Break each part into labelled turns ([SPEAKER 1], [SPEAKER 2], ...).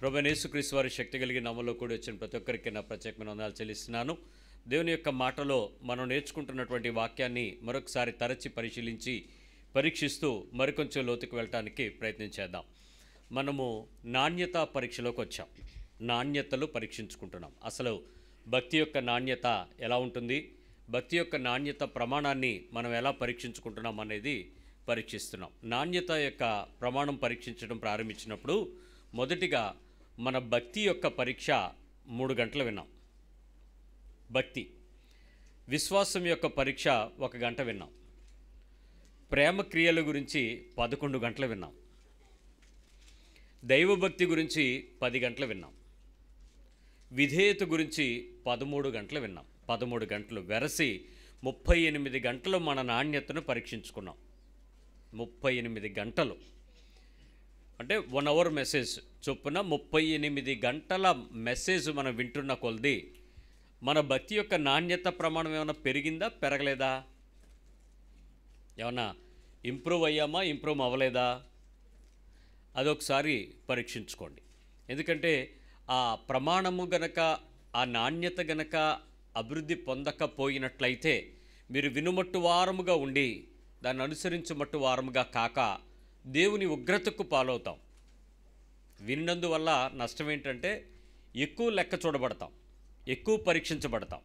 [SPEAKER 1] ప్రభువైన యేసుక్రీస్తు వారి శక్తి కలిగిన నామములో కూడి వచ్చిన ప్రతి ఒక్కరికి నా ప్రత్యేకమైన వందనాలు చెల్లిస్తున్నాను. దేవుని యొక్క మాటలో మనం నేర్చుకుంటున్నటువంటి వాక్యాన్ని మరొకసారి తరచి పరిశీలించి పరీక్షిస్తూ మరికొంచెం లోతుకు వెళ్ళటానికి ప్రయత్నం చేద్దాం. మనము నాణ్యత పరీక్షలోకి వచ్చాం. నాణ్యతలు పరీక్షించుకుంటున్నాం. అసలు భక్తి యొక్క నాణ్యత ఎలా ఉంటుంది, భక్తి యొక్క నాణ్యత ప్రమాణాన్ని మనం ఎలా పరీక్షించుకుంటున్నాం అనేది పరీక్షిస్తున్నాం. నాణ్యత యొక్క ప్రమాణం పరీక్షించడం ప్రారంభించినప్పుడు మొదటిగా మన భక్తి యొక్క పరీక్ష 3 గంటలు విన్నాం. భక్తి విశ్వాసం యొక్క పరీక్ష 1 గంట విన్నాం. ప్రేమ క్రియల గురించి 11 గంటలు విన్నాం. దైవభక్తి గురించి 10 గంటలు విన్నాం. విధేయత గురించి 13 గంటలు విన్నాం. 13 గంటలు వెరసి 38 గంటలు మన నాణ్యతను పరీక్షించుకున్నాం. 38 గంటలు అంటే 1 అవర్ మెసేజ్ చొప్పున 38 గంటల మెసేజ్ మనం వింటున్న కొలది మన భక్తి యొక్క నాణ్యత ప్రమాణం ఏమైనా పెరిగిందా, పెరగలేదా? ఏమన్నా ఇంప్రూవ్ అయ్యామా, ఇంప్రూవ్ అవ్వలేదా? అదొకసారి పరీక్షించుకోండి. ఎందుకంటే ఆ ప్రమాణము గనక, ఆ నాణ్యత గనక అభివృద్ధి పొందకపోయినట్లయితే మీరు వినుమట్టు వారముగా ఉండి దాన్ని అనుసరించమట్టు వారముగా కాక దేవుని ఉగ్రతకు పాలవుతాం. విన్నందువల్ల నష్టం ఏంటంటే ఎక్కువ లెక్క చూడబడతాం, ఎక్కువ పరీక్షించబడతాం,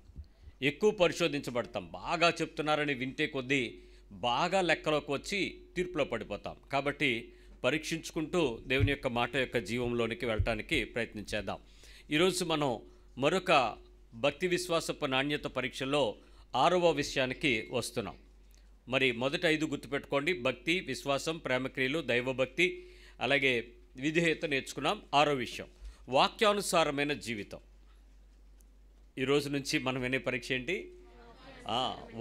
[SPEAKER 1] ఎక్కువ పరిశోధించబడతాం. బాగా చెప్తున్నారని వింటే కొద్దీ బాగా లెక్కలోకి వచ్చి తీర్పులో పడిపోతాం. కాబట్టి పరీక్షించుకుంటూ దేవుని యొక్క మాట యొక్క జీవంలోనికి వెళ్ళటానికి ప్రయత్నించేద్దాం. ఈరోజు మనం మరొక భక్తి విశ్వాసపు నాణ్యత పరీక్షలో 6వ విషయానికి వస్తున్నాం. మరి మొదటి 5 గుర్తుపెట్టుకోండి. భక్తి, విశ్వాసం, ప్రేమక్రియలు, దైవభక్తి, అలాగే విధేయత నేర్చుకున్నాం. 6వ విషయం వాక్యానుసారమైన జీవితం. ఈరోజు నుంచి మనం వినే పరీక్ష ఏంటి?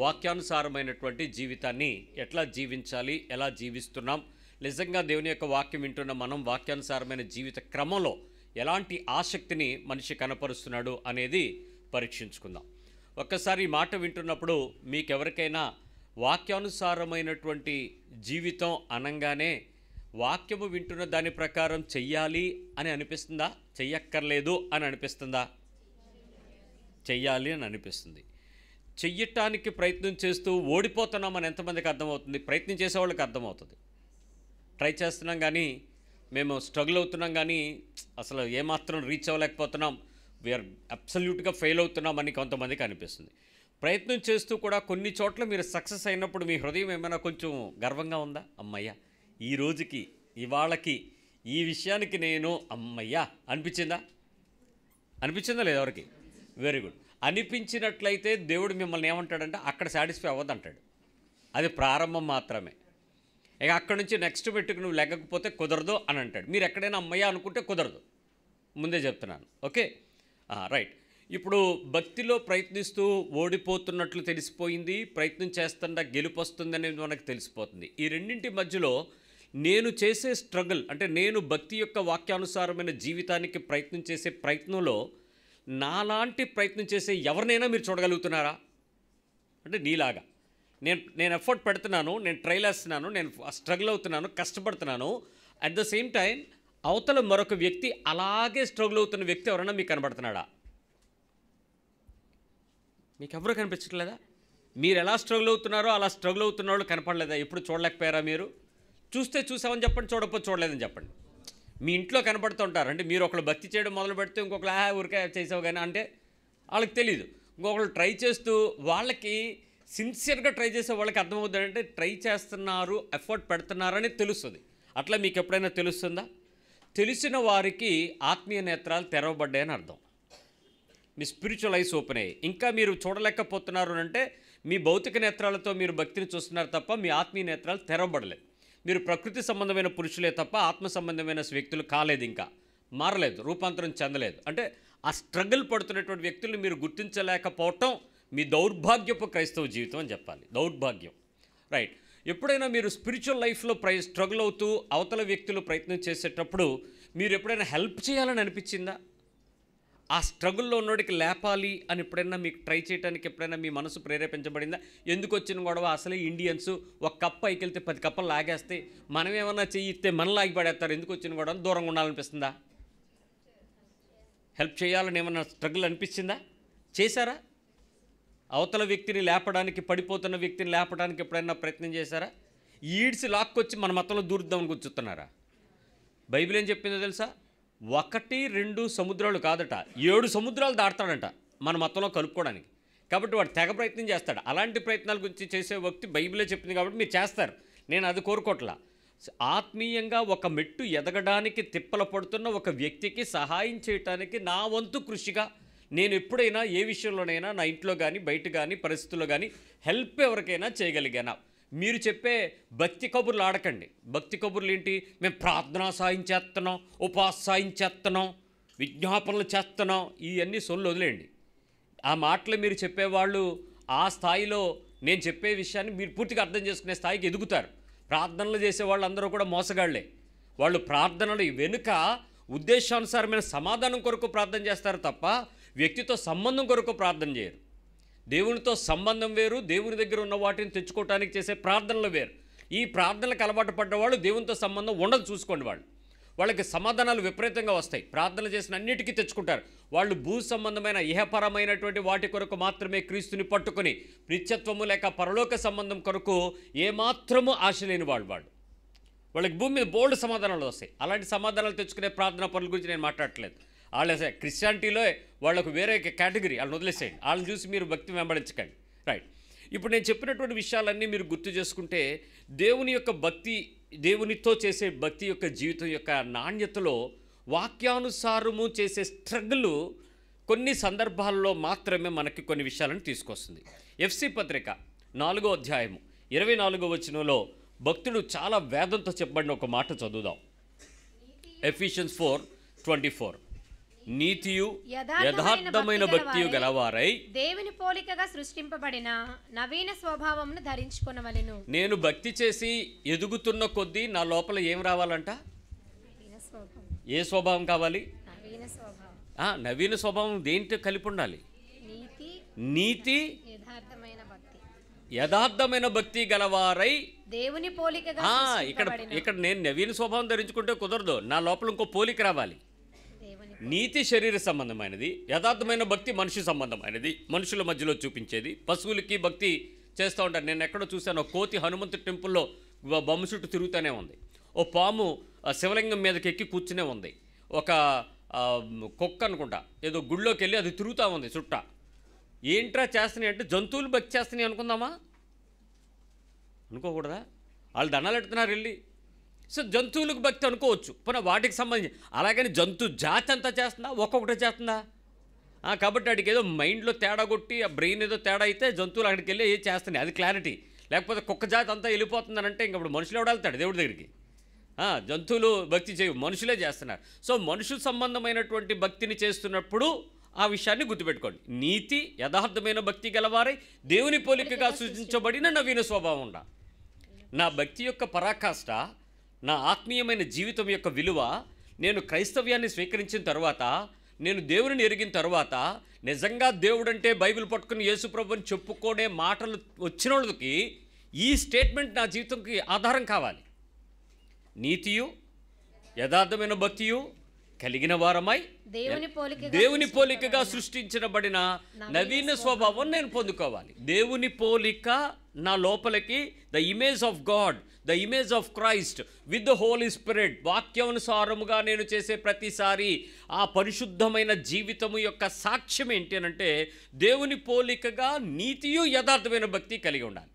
[SPEAKER 1] వాక్యానుసారమైనటువంటి జీవితాన్ని ఎట్లా జీవించాలి, ఎలా జీవిస్తున్నాం, నిజంగా దేవుని యొక్క వాక్యం వింటున్న మనం వాక్యానుసారమైన జీవిత క్రమంలో ఎలాంటి ఆసక్తిని మనిషి కనపరుస్తున్నాడు అనేది పరీక్షించుకుందాం. ఒక్కసారి ఈ మాట వింటున్నప్పుడు మీకెవరికైనా వాక్యానుసారమైనటువంటి జీవితం అనంగానే వాక్యము వింటున్న దాని ప్రకారం చెయ్యాలి అని అనిపిస్తుందా, చెయ్యక్కర్లేదు అని అనిపిస్తుందా? చెయ్యాలి అని అనిపిస్తుంది. చెయ్యటానికి ప్రయత్నం చేస్తూ ఓడిపోతున్నామని ఎంతమందికి అర్థమవుతుంది? ప్రయత్నం చేసేవాళ్ళకి అర్థమవుతుంది. ట్రై చేస్తున్నాం కానీ మేము స్ట్రగుల్ అవుతున్నాం కానీ అసలు ఏమాత్రం రీచ్ అవ్వలేకపోతున్నాం, వీఆర్ అబ్సల్యూట్గా ఫెయిల్ అవుతున్నామని కొంతమందికి అనిపిస్తుంది. ప్రయత్నం చేస్తూ కూడా కొన్ని చోట్ల మీరు సక్సెస్ అయినప్పుడు మీ హృదయం ఏమైనా కొంచెం గర్వంగా ఉందా? అమ్మయ్య, ఈ రోజుకి, ఇవాళకి, ఈ విషయానికి నేను అమ్మయ్యా అనిపించిందా? అనిపించిందా లేదు ఎవరికి? Very good. అనిపించినట్లయితే దేవుడు మిమ్మల్ని ఏమంటాడంటే అక్కడ సాటిస్ఫై అవ్వదంటాడు. అది ప్రారంభం మాత్రమే. ఇక అక్కడి నుంచి నెక్స్ట్ పెట్టుకు నువ్వు లెగ్గకపోతే కుదరదు అని అంటాడు. మీరు ఎక్కడైనా అమ్మయ్య అనుకుంటే కుదరదు, ముందే చెప్తున్నాను. Okay, right. ఇప్పుడు భక్తిలో ప్రయత్నిస్తూ ఓడిపోతున్నట్లు తెలిసిపోయింది, ప్రయత్నం చేస్తుండా గెలుపు వస్తుందనేది మనకు తెలిసిపోతుంది. ఈ రెండింటి మధ్యలో నేను చేసే స్ట్రగుల్ అంటే నేను భక్తి యొక్క వాక్యానుసారమైన జీవితానికి ప్రయత్నం చేసే ప్రయత్నంలో నాలాంటి ప్రయత్నం చేసే ఎవరినైనా మీరు చూడగలుగుతున్నారా? అంటే నీలాగా నేను ఎఫర్ట్ పెడుతున్నాను, నేను ట్రైల్ వేస్తున్నాను, నేను స్ట్రగుల్ అవుతున్నాను, కష్టపడుతున్నాను. అట్ ద సేమ్ టైం అవతల మరొక వ్యక్తి అలాగే స్ట్రగుల్ అవుతున్న వ్యక్తి ఎవరైనా మీకు కనబడుతున్నాడా? మీకు ఎవరు కనిపించట్లేదా? మీరు ఎలా స్ట్రగుల్ అవుతున్నారో అలా స్ట్రగుల్ అవుతున్న వాళ్ళు కనపడలేదా? ఎప్పుడు చూడలేకపోయారా? మీరు చూస్తే చూసామని చెప్పండి, చూడకపోతే చూడలేదని చెప్పండి. మీ ఇంట్లో కనపడుతుంటారు. అంటే మీరు ఒకళ్ళు భక్తి చేయడం మొదలు పెడితే ఇంకొకరు ఊరికే చేసావు కానీ అంటే వాళ్ళకి తెలియదు. ఇంకొకళ్ళు ట్రై చేస్తూ వాళ్ళకి సిన్సియర్గా ట్రై చేసే వాళ్ళకి అర్థమవుతుంది అంటే ట్రై చేస్తున్నారు, ఎఫర్ట్ పెడుతున్నారని తెలుస్తుంది. అట్లా మీకు ఎప్పుడైనా తెలుస్తుందా? తెలిసిన వారికి ఆత్మీయ నేత్రాలు తెరవబడ్డాయని అర్థం. మీ స్పిరిచువల్ ఐస్ ఓపెన్ అయ్యాయి. ఇంకా మీరు చూడలేకపోతున్నారు అంటే మీ భౌతిక నేత్రాలతో మీరు భక్తిని చూస్తున్నారు తప్ప మీ ఆత్మీయ నేత్రాలు తెరవబడలేదు. మీరు ప్రకృతి సంబంధమైన పురుషులే తప్ప ఆత్మ సంబంధమైన వ్యక్తులు కాలేదు, ఇంకా మారలేదు, రూపాంతరం చెందలేదు. అంటే ఆ స్ట్రగుల్ పడుతున్నటువంటి వ్యక్తులను మీరు గుర్తించలేకపోవటం మీ దౌర్భాగ్యపు క్రైస్తవ జీవితం అని చెప్పాలి. దౌర్భాగ్యం, రైట్. ఎప్పుడైనా మీరు స్పిరిచువల్ లైఫ్లో స్ట్రగుల్ అవుతూ అవతల వ్యక్తులు ప్రయత్నం చేసేటప్పుడు మీరు ఎప్పుడైనా హెల్ప్ చేయాలని అనిపించిందా? ఆ స్ట్రగుల్లో ఉన్నోడికి లేపాలి అని ఎప్పుడైనా మీకు ట్రై చేయడానికి ఎప్పుడైనా మీ మనసు ప్రేరేపించబడిందా? ఎందుకు వచ్చిన గొడవ? అసలే ఇండియన్స్ ఒక కప్పు పైకెళ్తే 10 కప్పలు లాగేస్తే మనం ఏమన్నా చెయ్యిస్తే మన లాగి పడేస్తారు, ఎందుకు వచ్చిన గొడవ దూరంగా ఉండాలనిపిస్తుందా? హెల్ప్ చేయాలని ఏమన్నా స్ట్రగుల్ అనిపించిందా? చేశారా? అవతల వ్యక్తిని లేపడానికి, పడిపోతున్న వ్యక్తిని లేపడానికి ఎప్పుడైనా ప్రయత్నం చేశారా? ఈడ్చి లాక్కొచ్చి మన మతంలో దూరుద్దామని కూర్చుతున్నారా? బైబిల్ ఏం చెప్పిందో తెలుసా? 1, 2 సముద్రాలు కాదట, 7 సముద్రాలు దాడతాడంట మన మతంలో కలుపుకోవడానికి. కాబట్టి వాడు తెగ ప్రయత్నం చేస్తాడు. అలాంటి ప్రయత్నాల గురించి చేసే వ్యక్తి బైబిలే చెప్పింది కాబట్టి మీరు చేస్తారు. నేను అది కోరుకోవట్లా. ఆత్మీయంగా ఒక మెట్టు ఎదగడానికి తిప్పలు పడుతున్న ఒక వ్యక్తికి సహాయం చేయటానికి నా వంతు కృషిగా నేను ఎప్పుడైనా ఏ విషయంలోనైనా నా ఇంట్లో కానీ బయట కానీ పరిస్థితుల్లో కానీ హెల్ప్ ఎవరికైనా చేయగలిగానా? మీరు చెప్పే భక్తి కబుర్లు ఆడకండి. భక్తి కబుర్లు ఏంటి? మేము ప్రార్థనా సాయం చేస్తున్నాం, ఉపవాస సాయం చేస్తున్నాం, విజ్ఞాపనలు చేస్తున్నాం, ఇవన్నీ సొల్లు వదిలేయండి. ఆ మాటలు మీరు చెప్పేవాళ్ళు ఆ స్థాయిలో నేను చెప్పే విషయాన్ని మీరు పూర్తిగా అర్థం చేసుకునే స్థాయికి ఎదుగుతారు. ప్రార్థనలు చేసేవాళ్ళు అందరూ కూడా మోసగాళ్లే. వాళ్ళు ప్రార్థనలు వెనుక ఉద్దేశానుసారమైన సమాధానం కొరకు ప్రార్థన చేస్తారు తప్ప వ్యక్తితో సంబంధం కొరకు ప్రార్థన చేయరు. దేవునితో సంబంధం వేరు, దేవుని దగ్గర ఉన్న వాటిని తెచ్చుకోవడానికి చేసే ప్రార్థనలు వేరు. ఈ ప్రార్థనలకు అలవాటు పడ్డవాళ్ళు దేవునితో సంబంధం ఉండదు. చూసుకోండి, వాళ్ళకి సమాధానాలు విపరీతంగా వస్తాయి. ప్రార్థన చేసిన అన్నిటికీ తెచ్చుకుంటారు. వాళ్ళు భూ సంబంధమైన ఇహపరమైనటువంటి వాటి కొరకు మాత్రమే క్రీస్తుని పట్టుకొని నిత్యత్వము లేక పరలోక సంబంధం కొరకు ఏమాత్రము ఆశ లేని వాళ్ళకి భూమి మీద బోల్డ్ సమాధానాలు వస్తాయి. అలాంటి సమాధానాలు తెచ్చుకునే ప్రార్థనా పనుల గురించి నేను మాట్లాడట్లేదు. వాళ్ళ క్రిస్టియానిటీలో వాళ్ళకు వేరే కేటగిరీ, వాళ్ళని వదిలేసేయండి. వాళ్ళని చూసి మీరు భక్తి వెంబడించకండి. రైట్. ఇప్పుడు నేను చెప్పినటువంటి విషయాలన్నీ మీరు గుర్తు చేసుకుంటే దేవుని యొక్క భక్తి, దేవునితో చేసే భక్తి యొక్క జీవితం యొక్క నాణ్యతలో వాక్యానుసారము చేసే స్ట్రగుల్ కొన్ని సందర్భాల్లో మాత్రమే మనకి కొన్ని విషయాలను తీసుకొస్తుంది. ఎఫ్సి పత్రిక 4వ అధ్యాయము 24వ వచనంలో భక్తుడు చాలా వేదంతో చెప్పబడిన ఒక మాట చదువుదాం. ఎఫిషియన్స్ 4:24 నీతియు యథార్థమైన భక్తియు గలవారై
[SPEAKER 2] దేవుని పోలికగా సృష్టింపబడిన నవీన స్వభావమును ధరించుకొనవలెను.
[SPEAKER 1] నేను భక్తి చేసి ఎదుగుతున్న కొద్దీ నా లోపల ఏం రావాలంట? ఏ స్వభావం కావాలి? నవీన స్వభావం దేంతో కలిపి ఉండాలి? నీతి యథార్థమైన భక్తి గలవారై
[SPEAKER 2] దేవుని పోలికగా.
[SPEAKER 1] ఇక్కడ నేను నవీన స్వభావం ధరించుకుంటే కుదరదు. నా లోపల ఇంకో పోలిక రావాలి. నీతి శరీర సంబంధమైనది, యథార్థమైన భక్తి మనిషి సంబంధమైనది, మనుషుల మధ్యలో చూపించేది. పశువులకి భక్తి చేస్తూ ఉంటారు. నేను ఎక్కడో చూశాను, కోతి హనుమంతు టెంపుల్లో బొమ్మ చుట్టూ తిరుగుతూనే ఉంది. ఓ పాము శివలింగం మీదకి ఎక్కి కూర్చునే ఉంది. ఒక కుక్క అనుకుంటా ఏదో గుళ్ళోకి వెళ్ళి అది తిరుగుతూ ఉంది చుట్ట. ఏంట్రా చేస్తున్నాయి అంటే జంతువులు భక్తి చేస్తున్నాయి అనుకుందామా? అనుకోకూడదా? వాళ్ళు దండాలు పెడుతున్నారు వెళ్ళి. సో జంతువులకు భక్తి అనుకోవచ్చు, పోనీ వాటికి సంబంధించి. అలాగని జంతు జాతి అంతా చేస్తుందా? ఒక్కొక్కటే చేస్తుందా? కాబట్టి వాడికి ఏదో మైండ్లో తేడా కొట్టి ఆ బ్రెయిన్ ఏదో తేడా అయితే జంతువులు అక్కడికి వెళ్ళి ఏం చేస్తున్నాయి, అది క్లారిటీ. లేకపోతే కుక్క జాతి అంతా వెళ్ళిపోతుందనంటే ఇంకప్పుడు మనుషులు ఎవడు వెళ్తాడు దేవుడి దగ్గరికి? జంతువులు భక్తి చేయవు, మనుషులే చేస్తున్నారు. సో మనుషు సంబంధమైనటువంటి భక్తిని చేస్తున్నప్పుడు ఆ విషయాన్ని గుర్తుపెట్టుకోండి. నీతి యథార్థమైన భక్తి గలవారై దేవుని పోలికగా సృష్టించబడిన నవీన స్వభావం ఉండ. నా భక్తి యొక్క పరాకాష్ట, నా ఆత్మీయమైన జీవితం యొక్క విలువ, నేను క్రైస్తవ్యాన్ని స్వీకరించిన తర్వాత, నేను దేవుని ఎరిగిన తర్వాత, నిజంగా దేవుడంటే బైబిల్ పట్టుకుని యేసుప్రభుని చెప్పుకునే మాటలు వచ్చిన వాళ్ళకి ఈ స్టేట్మెంట్ నా జీవితంకి ఆధారం కావాలి. నీతియు యథార్థమైన భక్తియు కలిగిన వారమై దేవుని పోలికగా సృష్టించబడిన నవీన స్వభావం నేను పొందుకోవాలి. దేవుని పోలిక నా లోపలికి, the image of God, the image of Christ with the Holy Spirit, వాక్యానుసారముగా నేను చేసే ప్రతిసారి ఆ పరిశుద్ధమైన జీవితము యొక్క సాక్ష్యం ఏంటి అనంటే దేవుని పోలికగా నీతియు యథార్థమైన భక్తి కలిగి ఉండాలి.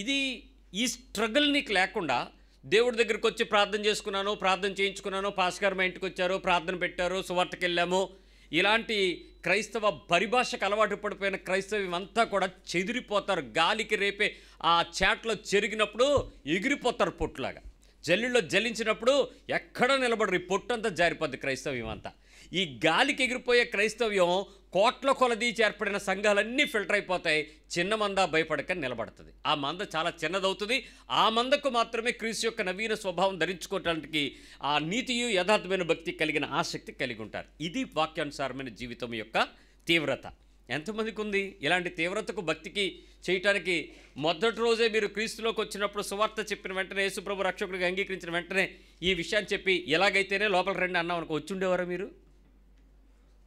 [SPEAKER 1] ఇది ఈ స్ట్రగుల్ నీకు లేకుండా దేవుడి దగ్గరికి వచ్చి ప్రార్థన చేసుకున్నాను, ప్రార్థన చేయించుకున్నాను, పాస్టర్ మా ఇంటికి వచ్చారు, ప్రార్థన పెట్టారు, సువార్తకి వెళ్ళాము, ఇలాంటి క్రైస్తవ పరిభాషకు అలవాటు పడిపోయిన క్రైస్తవం అంతా కూడా చెదిరిపోతారు. గాలికి రేపే ఆ చాట్లో చెరిగినప్పుడు ఎగిరిపోతారు పొట్టులాగా. జల్లుల్లో జల్లించినప్పుడు ఎక్కడ నిలబడరు, ఈ పొట్టు అంతా జారిపోద్ది క్రైస్తవ్యం అంతా. ఈ గాలికి ఎగిరిపోయే క్రైస్తవ్యం కోట్ల కొలది ఏర్పడిన సంఘాలన్నీ ఫిల్టర్ అయిపోతాయి. చిన్న మంద భయపడక నిలబడుతుంది. ఆ మంద చాలా చిన్నదవుతుంది. ఆ మందకు మాత్రమే క్రీస్తు యొక్క నవీన స్వభావం ధరించుకోవటానికి ఆ నీతియు యథార్థమైన భక్తి కలిగిన ఆసక్తి కలిగి ఉంటారు. ఇది వాక్యానుసారమైన జీవితం యొక్క తీవ్రత. ఎంతమందికి ఉంది ఇలాంటి తీవ్రతకు? భక్తికి చేయటానికి మొదటి రోజే మీరు క్రీస్తులోకి వచ్చినప్పుడు సువార్త చెప్పిన వెంటనే, యేసుప్రభు రక్షకుడిగా అంగీకరించిన వెంటనే ఈ విషయాన్ని చెప్పి ఎలాగైతేనే లోపల రండి అన్నాం అనుకో, వచ్చి ఉండేవారా మీరు?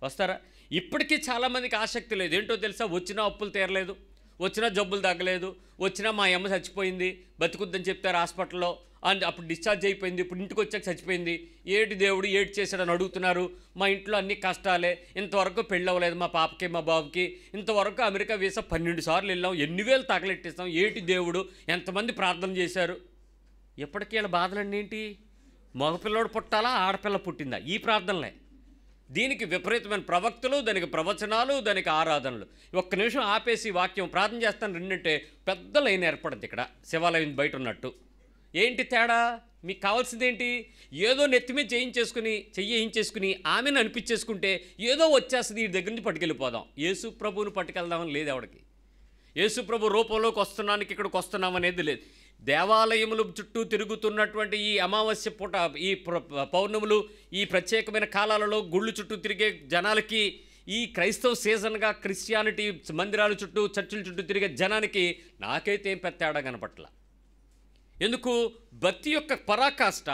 [SPEAKER 1] వస్తారా? ఇప్పటికీ చాలామందికి ఆసక్తి లేదు. ఏంటో తెలుసా? వచ్చినా అప్పులు తీరలేదు, వచ్చినా జబ్బులు తగ్గలేదు, వచ్చినా మా అమ్మ చచ్చిపోయింది, బతుకుద్దని చెప్తారు హాస్పిటల్లో, అండ్ అప్పుడు డిశ్చార్జ్ అయిపోయింది, ఇప్పుడు ఇంటికి వచ్చాక చచ్చిపోయింది, ఏటి దేవుడు ఏటి చేశాడని అడుగుతున్నారు. మా ఇంట్లో అన్ని కష్టాలే, ఇంతవరకు పెళ్ళి అవ్వలేదు మా పాపకి మా బాబుకి, ఇంతవరకు అమెరికా వీసా 12 సార్లు వెళ్ళాం, ఎన్ని వేలు తగలెట్టిస్తాం, ఏటి దేవుడు, ఎంతమంది ప్రార్థన చేశారు. ఎప్పటికీ వీళ్ళ బాధలన్నీ ఏంటి? మగపిల్లడు పుట్టాలా, ఆడపిల్ల పుట్టిందా? ఈ ప్రార్థనలే. దీనికి విపరీతమైన ప్రవక్తలు, దానికి ప్రవచనాలు, దానికి ఆరాధనలు. ఒక్క నిమిషం ఆపేసి వాక్యం ప్రార్థన చేస్తాను రెండంటే పెద్ద లైన్ ఏర్పడుద్ది ఇక్కడ శివాలయం బయట ఉన్నట్టు. ఏంటి తేడా? మీకు కావాల్సింది ఏంటి? ఏదో నెత్తిమీద చెయ్యించేసుకుని ఆమెను అనిపించేసుకుంటే ఏదో వచ్చేస్తుంది, ఈ దగ్గర నుంచి పట్టుకెళ్ళిపోదాం. యేసు ప్రభువుని పట్టుకెళ్దామని లేదు ఎవడికి. యేసు ప్రభు రూపంలోకి వస్తున్నానికి ఇక్కడికి వస్తున్నాం అనేది లేదు. దేవాలయముల చుట్టూ తిరుగుతున్నటువంటి ఈ అమావాస్య పూట, ఈ పౌర్ణములు, ఈ ప్రత్యేకమైన కాలాలలో గుళ్ళు చుట్టూ తిరిగే జనాలకి, ఈ క్రైస్తవ సీజన్గా క్రిస్టియానిటీ మందిరాల చుట్టూ చర్చిల చుట్టూ తిరిగే జనానికి నాకైతే ఏం పెద్ద తేడా కనపట్ల. ఎందుకు? భక్తి యొక్క పరాకాష్ట,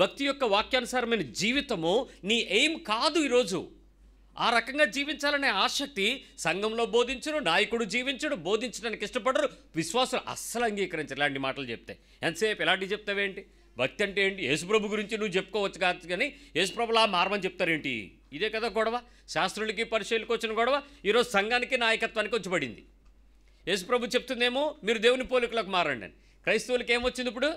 [SPEAKER 1] భక్తి యొక్క వాక్యానుసారమైన జీవితము నీ ఎయిమ్ కాదు ఈరోజు. ఆ రకంగా జీవించాలనే ఆసక్తి సంఘంలో బోధించరు, నాయకుడు జీవించడు, బోధించడానికి ఇష్టపడరు, విశ్వాసులు అస్సలు అంగీకరించరు. ఇలాంటి మాటలు చెప్తే ఎంతసేపు ఇలాంటివి చెప్తావేంటి? భక్తి అంటే ఏంటి? యేసుప్రభు గురించి నువ్వు చెప్పుకోవచ్చు కాదు, కానీ యేసుప్రభులా మారమని చెప్తారేంటి? ఇదే కదా గొడవ. శాస్త్రులకి పరిశీలకు వచ్చిన గొడవ ఈరోజు సంఘానికి నాయకత్వానికి వచ్చి పడింది. యేసుప్రభు చెప్తుందేమో మీరు దేవుని పోలికలకు మారండి అని. క్రైస్తవులకి ఏమొచ్చింది ఇప్పుడు?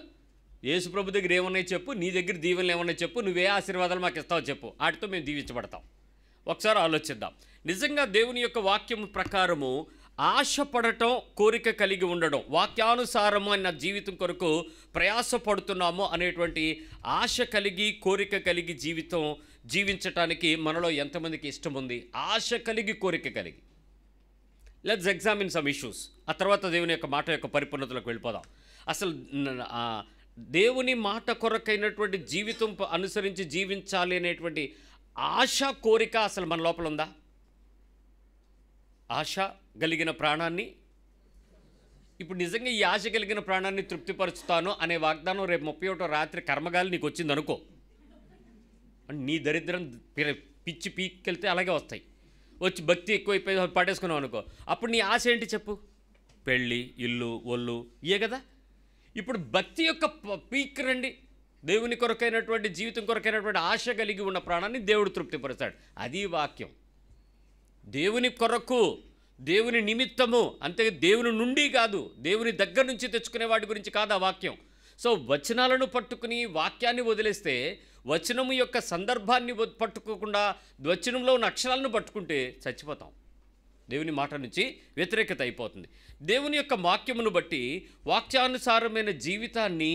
[SPEAKER 1] యేసుప్రభు దగ్గర ఏమన్నాయి చెప్పు, నీ దగ్గర దీవెనలు ఏమన్నాయి చెప్పు, నువ్వే ఆశీర్వాదాలు మాకు ఇస్తావో చెప్పు, వాటితో మేము దీవించబడతాం. ఒకసారి ఆలోచిద్దాం. నిజంగా దేవుని యొక్క వాక్యం ప్రకారము ఆశపడటం, కోరిక కలిగి ఉండడం, వాక్యానుసారము అన్న జీవితం కొరకు ప్రయాసపడుతున్నాము అనేటువంటి ఆశ కలిగి, కోరిక కలిగి జీవించటానికి మనలో ఎంతమందికి ఇష్టం ఉంది? ఆశ కలిగి, కోరిక కలిగి. Let's examine some issues. ఆ తర్వాత దేవుని యొక్క మాట యొక్క పరిపూర్ణతలకు వెళ్ళిపోదాం. అసలు దేవుని మాట కొరకైనటువంటి జీవితం అనుసరించి జీవించాలి అనేటువంటి ఆశ, కోరిక అసలు మన లోపల ఉందా? ఆశ కలిగిన ప్రాణాన్ని, ఇప్పుడు నిజంగా ఈ ఆశ కలిగిన ప్రాణాన్ని తృప్తిపరుచుతాను అనే వాగ్దానం రేపు 31 రాత్రి కర్మగాలి నీకు వచ్చింది అనుకో, నీ దరిద్రం పిచ్చి పీక్కెళ్తే అలాగే వస్తాయి. వచ్చి భక్తి ఎక్కువైపోయి పడేసుకున్నావు అనుకో, అప్పుడు నీ ఆశ ఏంటి చెప్పు? పెళ్ళి, ఇల్లు, ఒళ్ళు, ఇయే కదా. ఇప్పుడు భక్తి యొక్క పీక్ రండి. దేవుని కొరకైనటువంటి జీవితం కొరకైనటువంటి ఆశ కలిగి ఉన్న ప్రాణాన్ని దేవుడు తృప్తిపరుస్తాడు. అది వాక్యం. దేవుని కొరకు, దేవుని నిమిత్తము, అంతే, దేవుని నుండి కాదు, దేవుని దగ్గర నుంచి తెచ్చుకునే వాటి గురించి కాదు ఆ వాక్యం. సో వచనాలను పట్టుకుని వాక్యాన్ని వదిలేస్తే, వచనము యొక్క సందర్భాన్ని పట్టుకోకుండా వచనంలో ఉన్న అక్షరాలను పట్టుకుంటే చచ్చిపోతాం. దేవుని మాట నుంచి వ్యతిరేకత అయిపోతుంది. దేవుని యొక్క వాక్యమును బట్టి వాక్యానుసారమైన జీవితాన్ని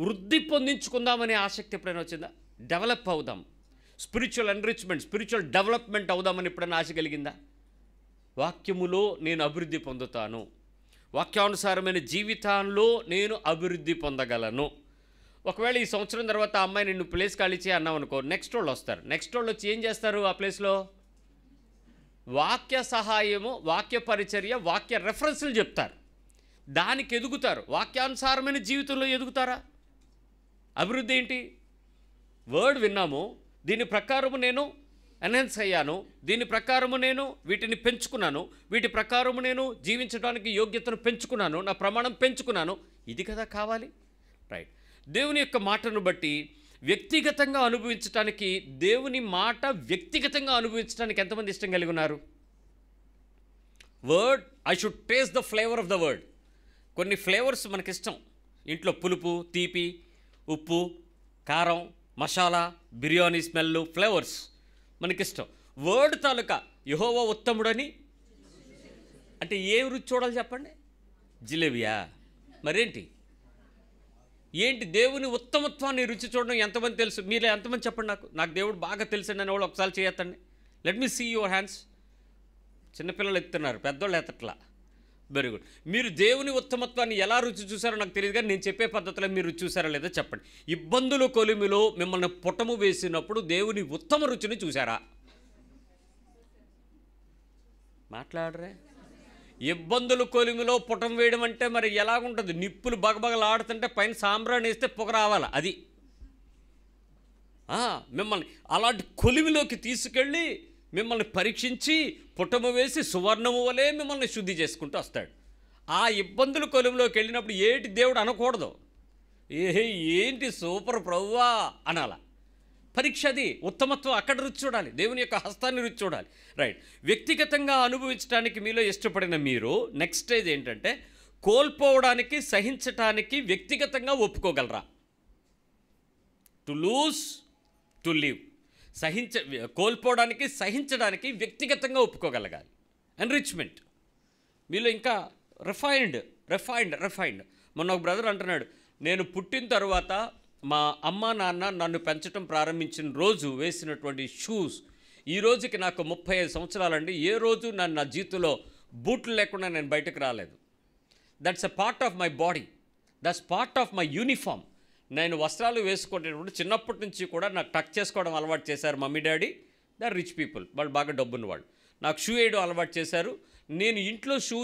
[SPEAKER 1] వృద్ధి పొందించుకుందామనే ఆసక్తి ఎప్పుడైనా వచ్చిందా? డెవలప్ అవుదాం, స్పిరిచువల్ ఎన్రిచ్మెంట్, స్పిరిచువల్ డెవలప్మెంట్ అవుదామని ఎప్పుడైనా ఆశ కలిగిందా? వాక్యములో నేను అభివృద్ధి పొందుతాను, వాక్యానుసారమైన జీవితంలో నేను అభివృద్ధి పొందగలను. ఒకవేళ ఈ సంవత్సరం తర్వాత ఆ అమ్మాయి నిన్ను ప్లేస్ ఖాళీ చేయి అన్నావు అనుకో, నెక్స్ట్ వాళ్ళు వస్తారు. నెక్స్ట్ వాళ్ళు వచ్చి ఏం చేస్తారు? ఆ ప్లేస్లో వాక్య సహాయము, వాక్య పరిచర్య, వాక్య రెఫరెన్స్లు చెప్తారు, దానికి ఎదుగుతారు. వాక్యానుసారమైన జీవితంలో ఎదుగుతారా? అభివృద్ధి ఏంటి? వర్డ్ విన్నాము, దీని ప్రకారము నేను ఎన్హాన్స్ అయ్యాను, దీని ప్రకారము నేను వీటిని పెంచుకున్నాను, వీటి ప్రకారము నేను జీవించడానికి యోగ్యతను పెంచుకున్నాను, నా ప్రమాణం పెంచుకున్నాను. ఇది కదా కావాలి, రైట్? దేవుని యొక్క మాటను బట్టి వ్యక్తిగతంగా అనుభవించడానికి, దేవుని మాట వ్యక్తిగతంగా అనుభవించడానికి ఎంతమంది ఇష్టం కలిగి ఉన్నారు? Word, I should taste the flavour of the word. కొన్ని ఫ్లేవర్స్ మనకిష్టం ఇంట్లో, పులుపు, తీపి, ఉప్పు, కారం, మసాలా, బిర్యానీ స్మెల్, ఫ్లేవర్స్ మనకిష్టం. వర్డ్ తాలూకా యెహోవా ఉత్తముడని అంటే ఏ రుచి చూడాలి చెప్పండి? జిలేబియా? మరేంటి? ఏంటి? దేవుని ఉత్తమత్వాన్ని రుచి చూడడం ఎంతమంది తెలుసు? మీరు ఎంతమంది చెప్పండి నాకు దేవుడు బాగా తెలుసండి అని వాళ్ళు ఒకసారి చేయొద్దండి. Let me see your hands. చిన్నపిల్లలు ఎత్తున్నారు, పెద్దోళ్ళు ఎత్తట్లా. Very good. మీరు దేవుని ఉత్తమత్వాన్ని ఎలా రుచి చూసారో నాకు తెలియదు, కానీ నేను చెప్పే పద్ధతిలో మీరు రుచి చూసారా లేదో చెప్పండి. ఇబ్బందుల కొలిమిలో మిమ్మల్ని పుటము వేసినప్పుడు దేవుని ఉత్తమ రుచిని చూసారా? మాట్లాడరే. ఇబ్బందుల కొలిమిలో పుటం వేయడం అంటే మరి ఎలాగుంటుంది? నిప్పులు బగబగలాడుతుంటే పైన సాంబ్రాన్ని వేస్తే పొగ రావాలి. అది మిమ్మల్ని అలాంటి కొలిమిలోకి తీసుకెళ్ళి మిమ్మల్ని పరీక్షించి పుటము వేసి సువర్ణము వలె మిమ్మల్ని శుద్ధి చేసుకుంటూ వస్తాడు. ఆ ఇబ్బందుల కొలువులోకి వెళ్ళినప్పుడు ఏటి దేవుడు అనకూడదు, ఏంటి సూపర్ ప్రభువా అనాల. పరీక్ష అది, ఉత్తమత్వం అక్కడ రుచి చూడాలి, దేవుని యొక్క హస్తాన్ని రుచి చూడాలి. రైట్. వ్యక్తిగతంగా అనుభవించడానికి మీలో ఇష్టపడిన మీరు నెక్స్ట్ స్టేజ్ ఏంటంటే కోల్పోవడానికి సహించటానికి వ్యక్తిగతంగా ఒప్పుకోగలరా? To lose to live. కోల్పోవడానికి సహించడానికి వ్యక్తిగతంగా ఒప్పుకోగలగాలి. ఎన్రిచ్మెంట్ మీలో ఇంకా రిఫైన్డ్. మొన్న ఒక బ్రదర్ అంటున్నాడు, నేను పుట్టిన తర్వాత మా అమ్మ నాన్న నన్ను పెంచడం ప్రారంభించిన రోజు వేసినటువంటి షూస్ ఈ రోజుకి నాకు 35 సంవత్సరాలండి, ఏ రోజు నన్ను నా జీవితంలో బూట్లు లేకుండా నేను బయటకు రాలేదు. That's a part of my body, that's part of my uniform. నేను వస్త్రాలు వేసుకునేటప్పుడు చిన్నప్పటి నుంచి కూడా నాకు టక్ చేసుకోవడం అలవాటు చేశారు mummy daddy. The rich people, వాళ్ళు బాగా డబ్బున్న వాళ్ళు. నాకు షూ వేయడం అలవాటు చేశారు. నేను ఇంట్లో షూ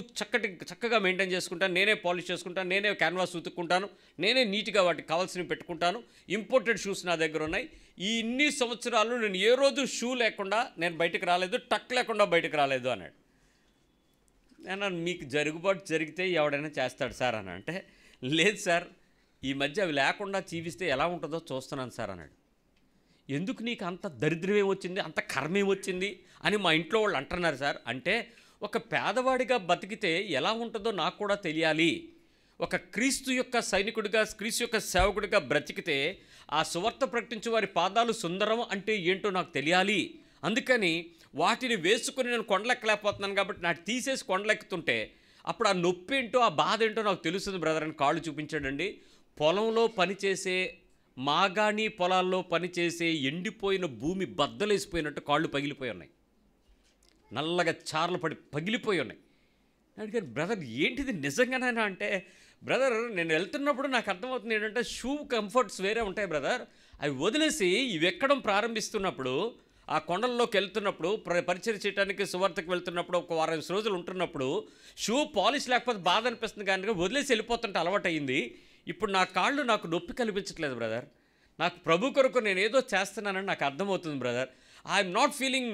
[SPEAKER 1] చక్కగా మెయింటైన్ చేసుకుంటాను, నేనే పాలిష్ చేసుకుంటాను, నేనే క్యాన్వాస్ ఉతుక్కుంటాను, నేనే నీట్గా వాటికి కావాల్సినవి పెట్టుకుంటాను. ఇంపోర్టెడ్ షూస్ నా దగ్గర ఉన్నాయి. ఈ ఇన్ని సంవత్సరాలు నేను ఏ రోజు షూ లేకుండా నేను బయటకు రాలేదు, టక్ లేకుండా బయటకు రాలేదు అన్నాడు. నేను మీకు జరుగుబాటు జరిగితే ఎవడైనా చేస్తాడు సార్ అని అంటే, లేదు సార్ ఈ మధ్య అవి లేకుండా జీవిస్తే ఎలా ఉంటుందో చూస్తున్నాను సార్ అన్నాడు. ఎందుకు నీకు అంత దరిద్రం ఏమొచ్చింది, అంత కర్మ ఏమొచ్చింది అని మా ఇంట్లో వాళ్ళు అంటున్నారు సార్. అంటే ఒక పేదవాడిగా బతికితే ఎలా ఉంటుందో నాకు కూడా తెలియాలి. ఒక క్రీస్తు యొక్క సైనికుడిగా, క్రీస్తు యొక్క సేవకుడిగా బ్రతికితే ఆ సువార్త ప్రకటించే వారి పాదాలు సుందరం అంటే ఏంటో నాకు తెలియాలి. అందుకని వాటిని వేసుకుని నేను కొండలెక్కలేకపోతున్నాను కాబట్టి నాకు తీసేసి కొండలెక్కుతుంటే అప్పుడు ఆ నొప్పి ఏంటో, ఆ బాధ ఏంటో నాకు తెలుస్తుంది బ్రదర్ అని కాళ్ళు చూపించాడండి. పొలంలో పనిచేసే మాగాణి పొలాల్లో పనిచేసే ఎండిపోయిన భూమి బద్దలేసిపోయినట్టు కాళ్ళు పగిలిపోయి ఉన్నాయి, నల్లగా చార్లు పడి పగిలిపోయి ఉన్నాయి. అడిగారు, బ్రదర్ ఏంటిది నిజంగానైనా అంటే, బ్రదర్ నేను వెళ్తున్నప్పుడు నాకు అర్థమవుతుంది ఏంటంటే షూ కంఫర్ట్స్ వేరే ఉంటాయి బ్రదర్, అవి వదిలేసి ఇవి ఎక్కడం ప్రారంభిస్తున్నప్పుడు ఆ కొండల్లోకి వెళ్తున్నప్పుడు పరిచయం చేయడానికి సువార్తకు వెళ్తున్నప్పుడు ఒక 4 రోజులు ఉంటున్నప్పుడు షూ పాలిష్ లేకపోతే బాధ అనిపిస్తుంది, కానీ వదిలేసి వెళ్ళిపోతుంటే అలవాటు అయ్యింది. ఇప్పుడు నా కాళ్ళు నాకు నొప్పి కనిపించట్లేదు బ్రదర్, నాకు ప్రభు కొరకు నేను ఏదో చేస్తున్నానని నాకు అర్థమవుతుంది brother. I'm not feeling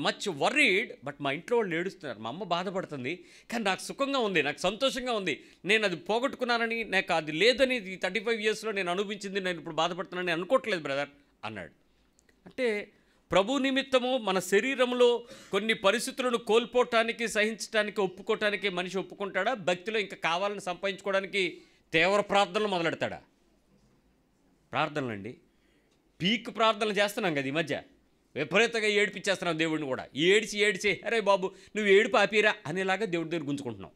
[SPEAKER 1] much worried, but మా ఇంట్లో వాళ్ళు ఏడుస్తున్నారు, మా అమ్మ బాధపడుతుంది, కానీ నాకు సుఖంగా ఉంది, నాకు సంతోషంగా ఉంది. నేను అది పోగొట్టుకున్నానని, నాకు అది లేదని 35 ఇయర్స్లో నేను అనుభవించింది నేను ఇప్పుడు బాధపడుతున్నానని అనుకోవట్లేదు బ్రదర్ అన్నాడు. అంటే ప్రభు నిమిత్తము మన శరీరంలో కొన్ని పరిస్థితులను కోల్పోవటానికి సహించడానికి ఒప్పుకోవటానికి మనిషి ఒప్పుకుంటాడా? భక్తిలో ఇంకా కావాలని సంపాదించుకోవడానికి తీవ్ర ప్రార్థనలు మొదలెడతాడా? ప్రార్థనలండి, పీక్ ప్రార్థనలు చేస్తున్నాం కదా ఈ మధ్య, విపరీతంగా ఏడిపించేస్తున్నాం దేవుడిని కూడా. ఏడిచి అరే బాబు నువ్వు ఏడుపు ఆపిరా అనేలాగా దేవుడి దగ్గర గుంజుకుంటున్నాం.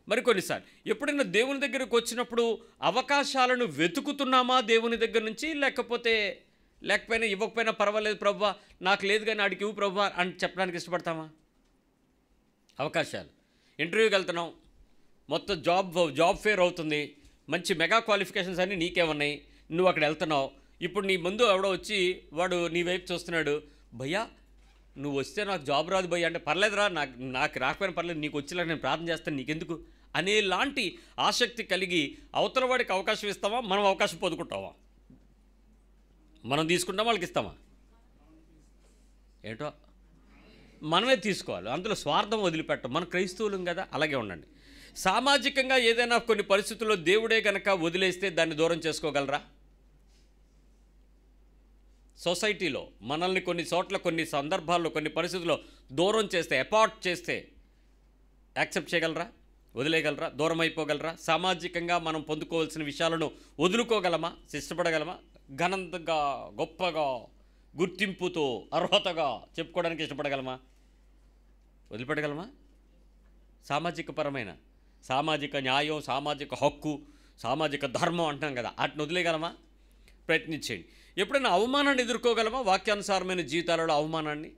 [SPEAKER 1] మరి కొన్నిసార్లు ఎప్పుడైనా దేవుని దగ్గరకు వచ్చినప్పుడు అవకాశాలను వెతుకుతున్నామా దేవుని దగ్గర నుంచి, లేకపోయినా ఇవ్వకపోయినా పర్వాలేదు ప్రభువా, నాకు లేదు కానీ ఆడికి ఇవ్వు ప్రభువా అని చెప్పడానికి ఇష్టపడతామా? అవకాశాలు, ఇంటర్వ్యూకి వెళ్తున్నాం, మొత్తం జాబ్ ఫేర్ అవుతుంది, మంచి మెగా క్వాలిఫికేషన్స్ అన్నీ నీకేమన్నాయి, నువ్వు అక్కడ వెళ్తున్నావు. ఇప్పుడు నీ ముందు ఎవడో వచ్చి వాడు నీ వైపు చూస్తున్నాడు, భయ్యా నువ్వు వస్తే నాకు జాబ్ రాదు భయ్యా అంటే, పర్లేదురా నాకు రాకపోయినా పర్లేదు, నీకు వచ్చేలా నేను ప్రార్థన చేస్తాను, నీకెందుకు అనేలాంటి ఆసక్తి కలిగి అవతల వాడికి అవకాశం ఇస్తామా, మనం అవకాశం పొందుకుంటామా? మనం తీసుకుంటామా, వాళ్ళకి ఇస్తామా? ఏంటో మనమే తీసుకోవాలి, అందులో స్వార్థం వదిలిపెట్టం. మన క్రైస్తవులం కదా, అలాగే ఉండండి. సామాజికంగా ఏదైనా కొన్ని పరిస్థితుల్లో దేవుడే కనుక వదిలేస్తే దాన్ని దూరం చేసుకోగలరా? సొసైటీలో మనల్ని కొన్ని చోట్ల, కొన్ని సందర్భాల్లో, కొన్ని పరిస్థితుల్లో దూరం చేస్తే, అపార్ట్ చేస్తే యాక్సెప్ట్ చేయగలరా? వదిలేయగలరా? దూరం అయిపోగలరా? సామాజికంగా మనం పొందుకోవాల్సిన విషయాలను వదులుకోగలమా? ఇష్టపడగలమా? ఘనంగా, గొప్పగా, గుర్తింపుతో, అర్హతగా చెప్పుకోవడానికి ఇష్టపడగలమా? వదిలిపెట్టగలమా? సామాజిక న్యాయం, సామాజిక హక్కు, సామాజిక ధర్మం అంటున్నాం కదా, వాటిని వదిలేయగలమా? ప్రయత్నించేయండి. ఎప్పుడైనా అవమానాన్ని ఎదుర్కోగలమా? వాక్యానుసారమైన జీవితాలలో అవమానాన్ని,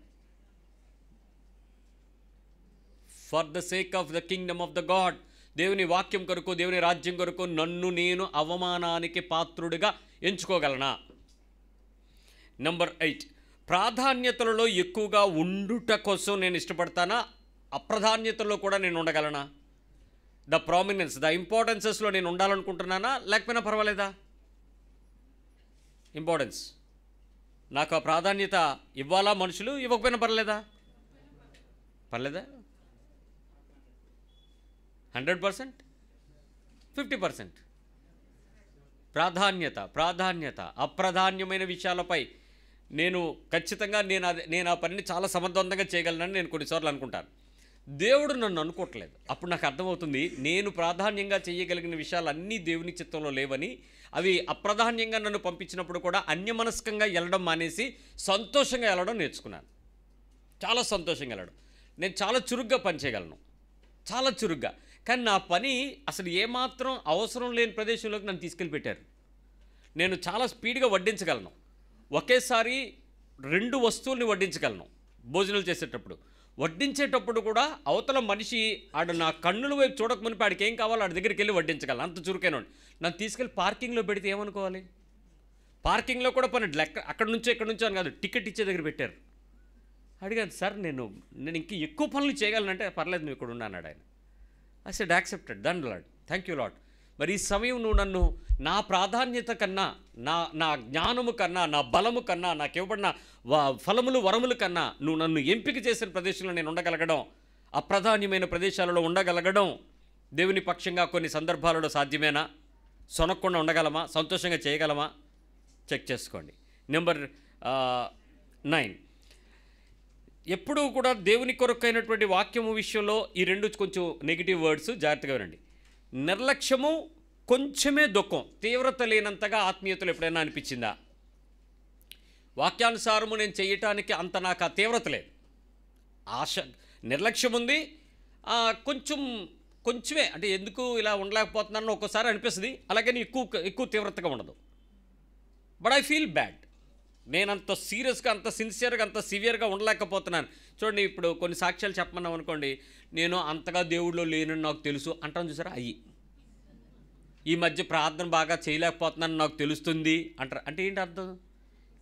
[SPEAKER 1] for the sake of the Kingdom of the God, దేవుని వాక్యం కొరకు, దేవుని రాజ్యం కొరకు నన్ను నేను అవమానానికి పాత్రుడిగా ఎంచుకోగలనా? నెంబర్ 8, ప్రాధాన్యతలలో ఎక్కువగా ఉండుట కోసం నేను ఇష్టపడతానా? అప్రాధాన్యతల్లో కూడా నేను ఉండగలనా? ద ప్రామినెన్స్, ద ఇంపార్టెన్సెస్లో నేను ఉండాలనుకుంటున్నానా, లేకపోయినా పర్వాలేదా? ఇంపార్టెన్స్ నాకు ఆ ప్రాధాన్యత ఇవ్వాలా మనుషులు, ఇవ్వకపోయినా పర్లేదా? 100%, 50%. ప్రాధాన్యత అప్రాధాన్యమైన విషయాలపై నేను ఖచ్చితంగా నేను ఆ పనిని చాలా సమర్థవంతంగా చేయగలనని నేను కొన్నిసార్లు అనుకుంటాను. దేవుడు నన్ను అనుకోవట్లేదు. అప్పుడు నాకు అర్థమవుతుంది, నేను ప్రాధాన్యంగా చేయగలిగిన విషయాలు అన్నీ దేవుని చిత్తంలో లేవని. అవి అప్రాధాన్యంగా నన్ను పంపించినప్పుడు కూడా అన్యమనస్కంగా వెళ్ళడం మానేసి సంతోషంగా వెళ్ళడం నేర్చుకున్నాను. చాలా సంతోషంగా వెళ్ళడం. నేను చాలా చురుగ్గా పనిచేయగలను, చాలా చురుగ్గా. కానీ నా పని అసలు ఏమాత్రం అవసరం లేని ప్రదేశంలోకి నన్ను తీసుకెళ్ళి పెట్టారు. నేను చాలా స్పీడ్గా వడ్డించగలను, ఒకేసారి 2 వస్తువుల్ని వడ్డించగలను. భోజనాలు చేసేటప్పుడు వడ్డించేటప్పుడు కూడా అవతల మనిషి ఆడు నా కన్నుల వైపు చూడకమునిపి ఆడికి ఏం కావాలో ఆడి దగ్గరికి వెళ్ళి వడ్డించగలను, అంత చురుకైన. నన్ను తీసుకెళ్ళి పార్కింగ్లో పెడితే ఏమనుకోవాలి? పార్కింగ్లో కూడా పని అక్కడ నుంచో ఇక్కడ నుంచో అని కాదు, టికెట్ ఇచ్చే దగ్గర పెట్టారు. అడిగాను, సార్ నేను ఇంక ఎక్కువ పనులు చేయగలనంటే, పర్లేదు నువ్వు ఇక్కడ ఉన్నాడు ఆయన. I said accepted, done lord, thank you lord. మరి ఈ సమయం నువ్వు నన్ను నా ప్రాధాన్యత కన్నా, నా జ్ఞానము కన్నా, నా బలము కన్నా, నాకు ఇవ్వబడిన ఫలములు వరములు కన్నా నువ్వు నన్ను ఎంపిక చేసిన ప్రదేశంలో నేను ఉండగలగడం, అప్రాధాన్యమైన ప్రదేశాలలో ఉండగలగడం దేవుని పక్షంగా కొన్ని సందర్భాలలో సాధ్యమేనా? సొనక్కుండా ఉండగలమా? సంతోషంగా చేయగలమా? చెక్ చేసుకోండి. నెంబర్ 9, ఎప్పుడూ కూడా దేవుని కొరకైనటువంటి వాక్యము విషయంలో ఈ 2 కొంచెం నెగిటివ్ వర్డ్స్ జాగ్రత్తగా వినండి. నిర్లక్ష్యము, కొంచెమే దుఃఖం. తీవ్రత లేనంతగా ఆత్మీయతలు ఎప్పుడైనా అనిపించిందా? వాక్యానుసారము నేను చేయటానికి అంత నాకు ఆ తీవ్రత లేదు. నిర్లక్ష్యం ఉంది, కొంచెమే అంటే ఎందుకు ఇలా ఉండలేకపోతున్నానో ఒక్కోసారి అనిపిస్తుంది. అలాగని ఎక్కువ తీవ్రతగా ఉండదు. But I feel bad. నేను అంత సీరియస్గా, అంత సిన్సియర్గా, అంత సివియర్గా ఉండలేకపోతున్నాను. చూడండి, ఇప్పుడు కొన్ని సాక్ష్యాలు చెప్పమన్నాం అనుకోండి, నేను అంతగా దేవుడిలో లేనని నాకు తెలుసు అంటాను, చూసారా? ఈ మధ్య ప్రార్థన బాగా చేయలేకపోతున్నాను నాకు తెలుస్తుంది అంటారు. అంటే ఏంటి అర్థం?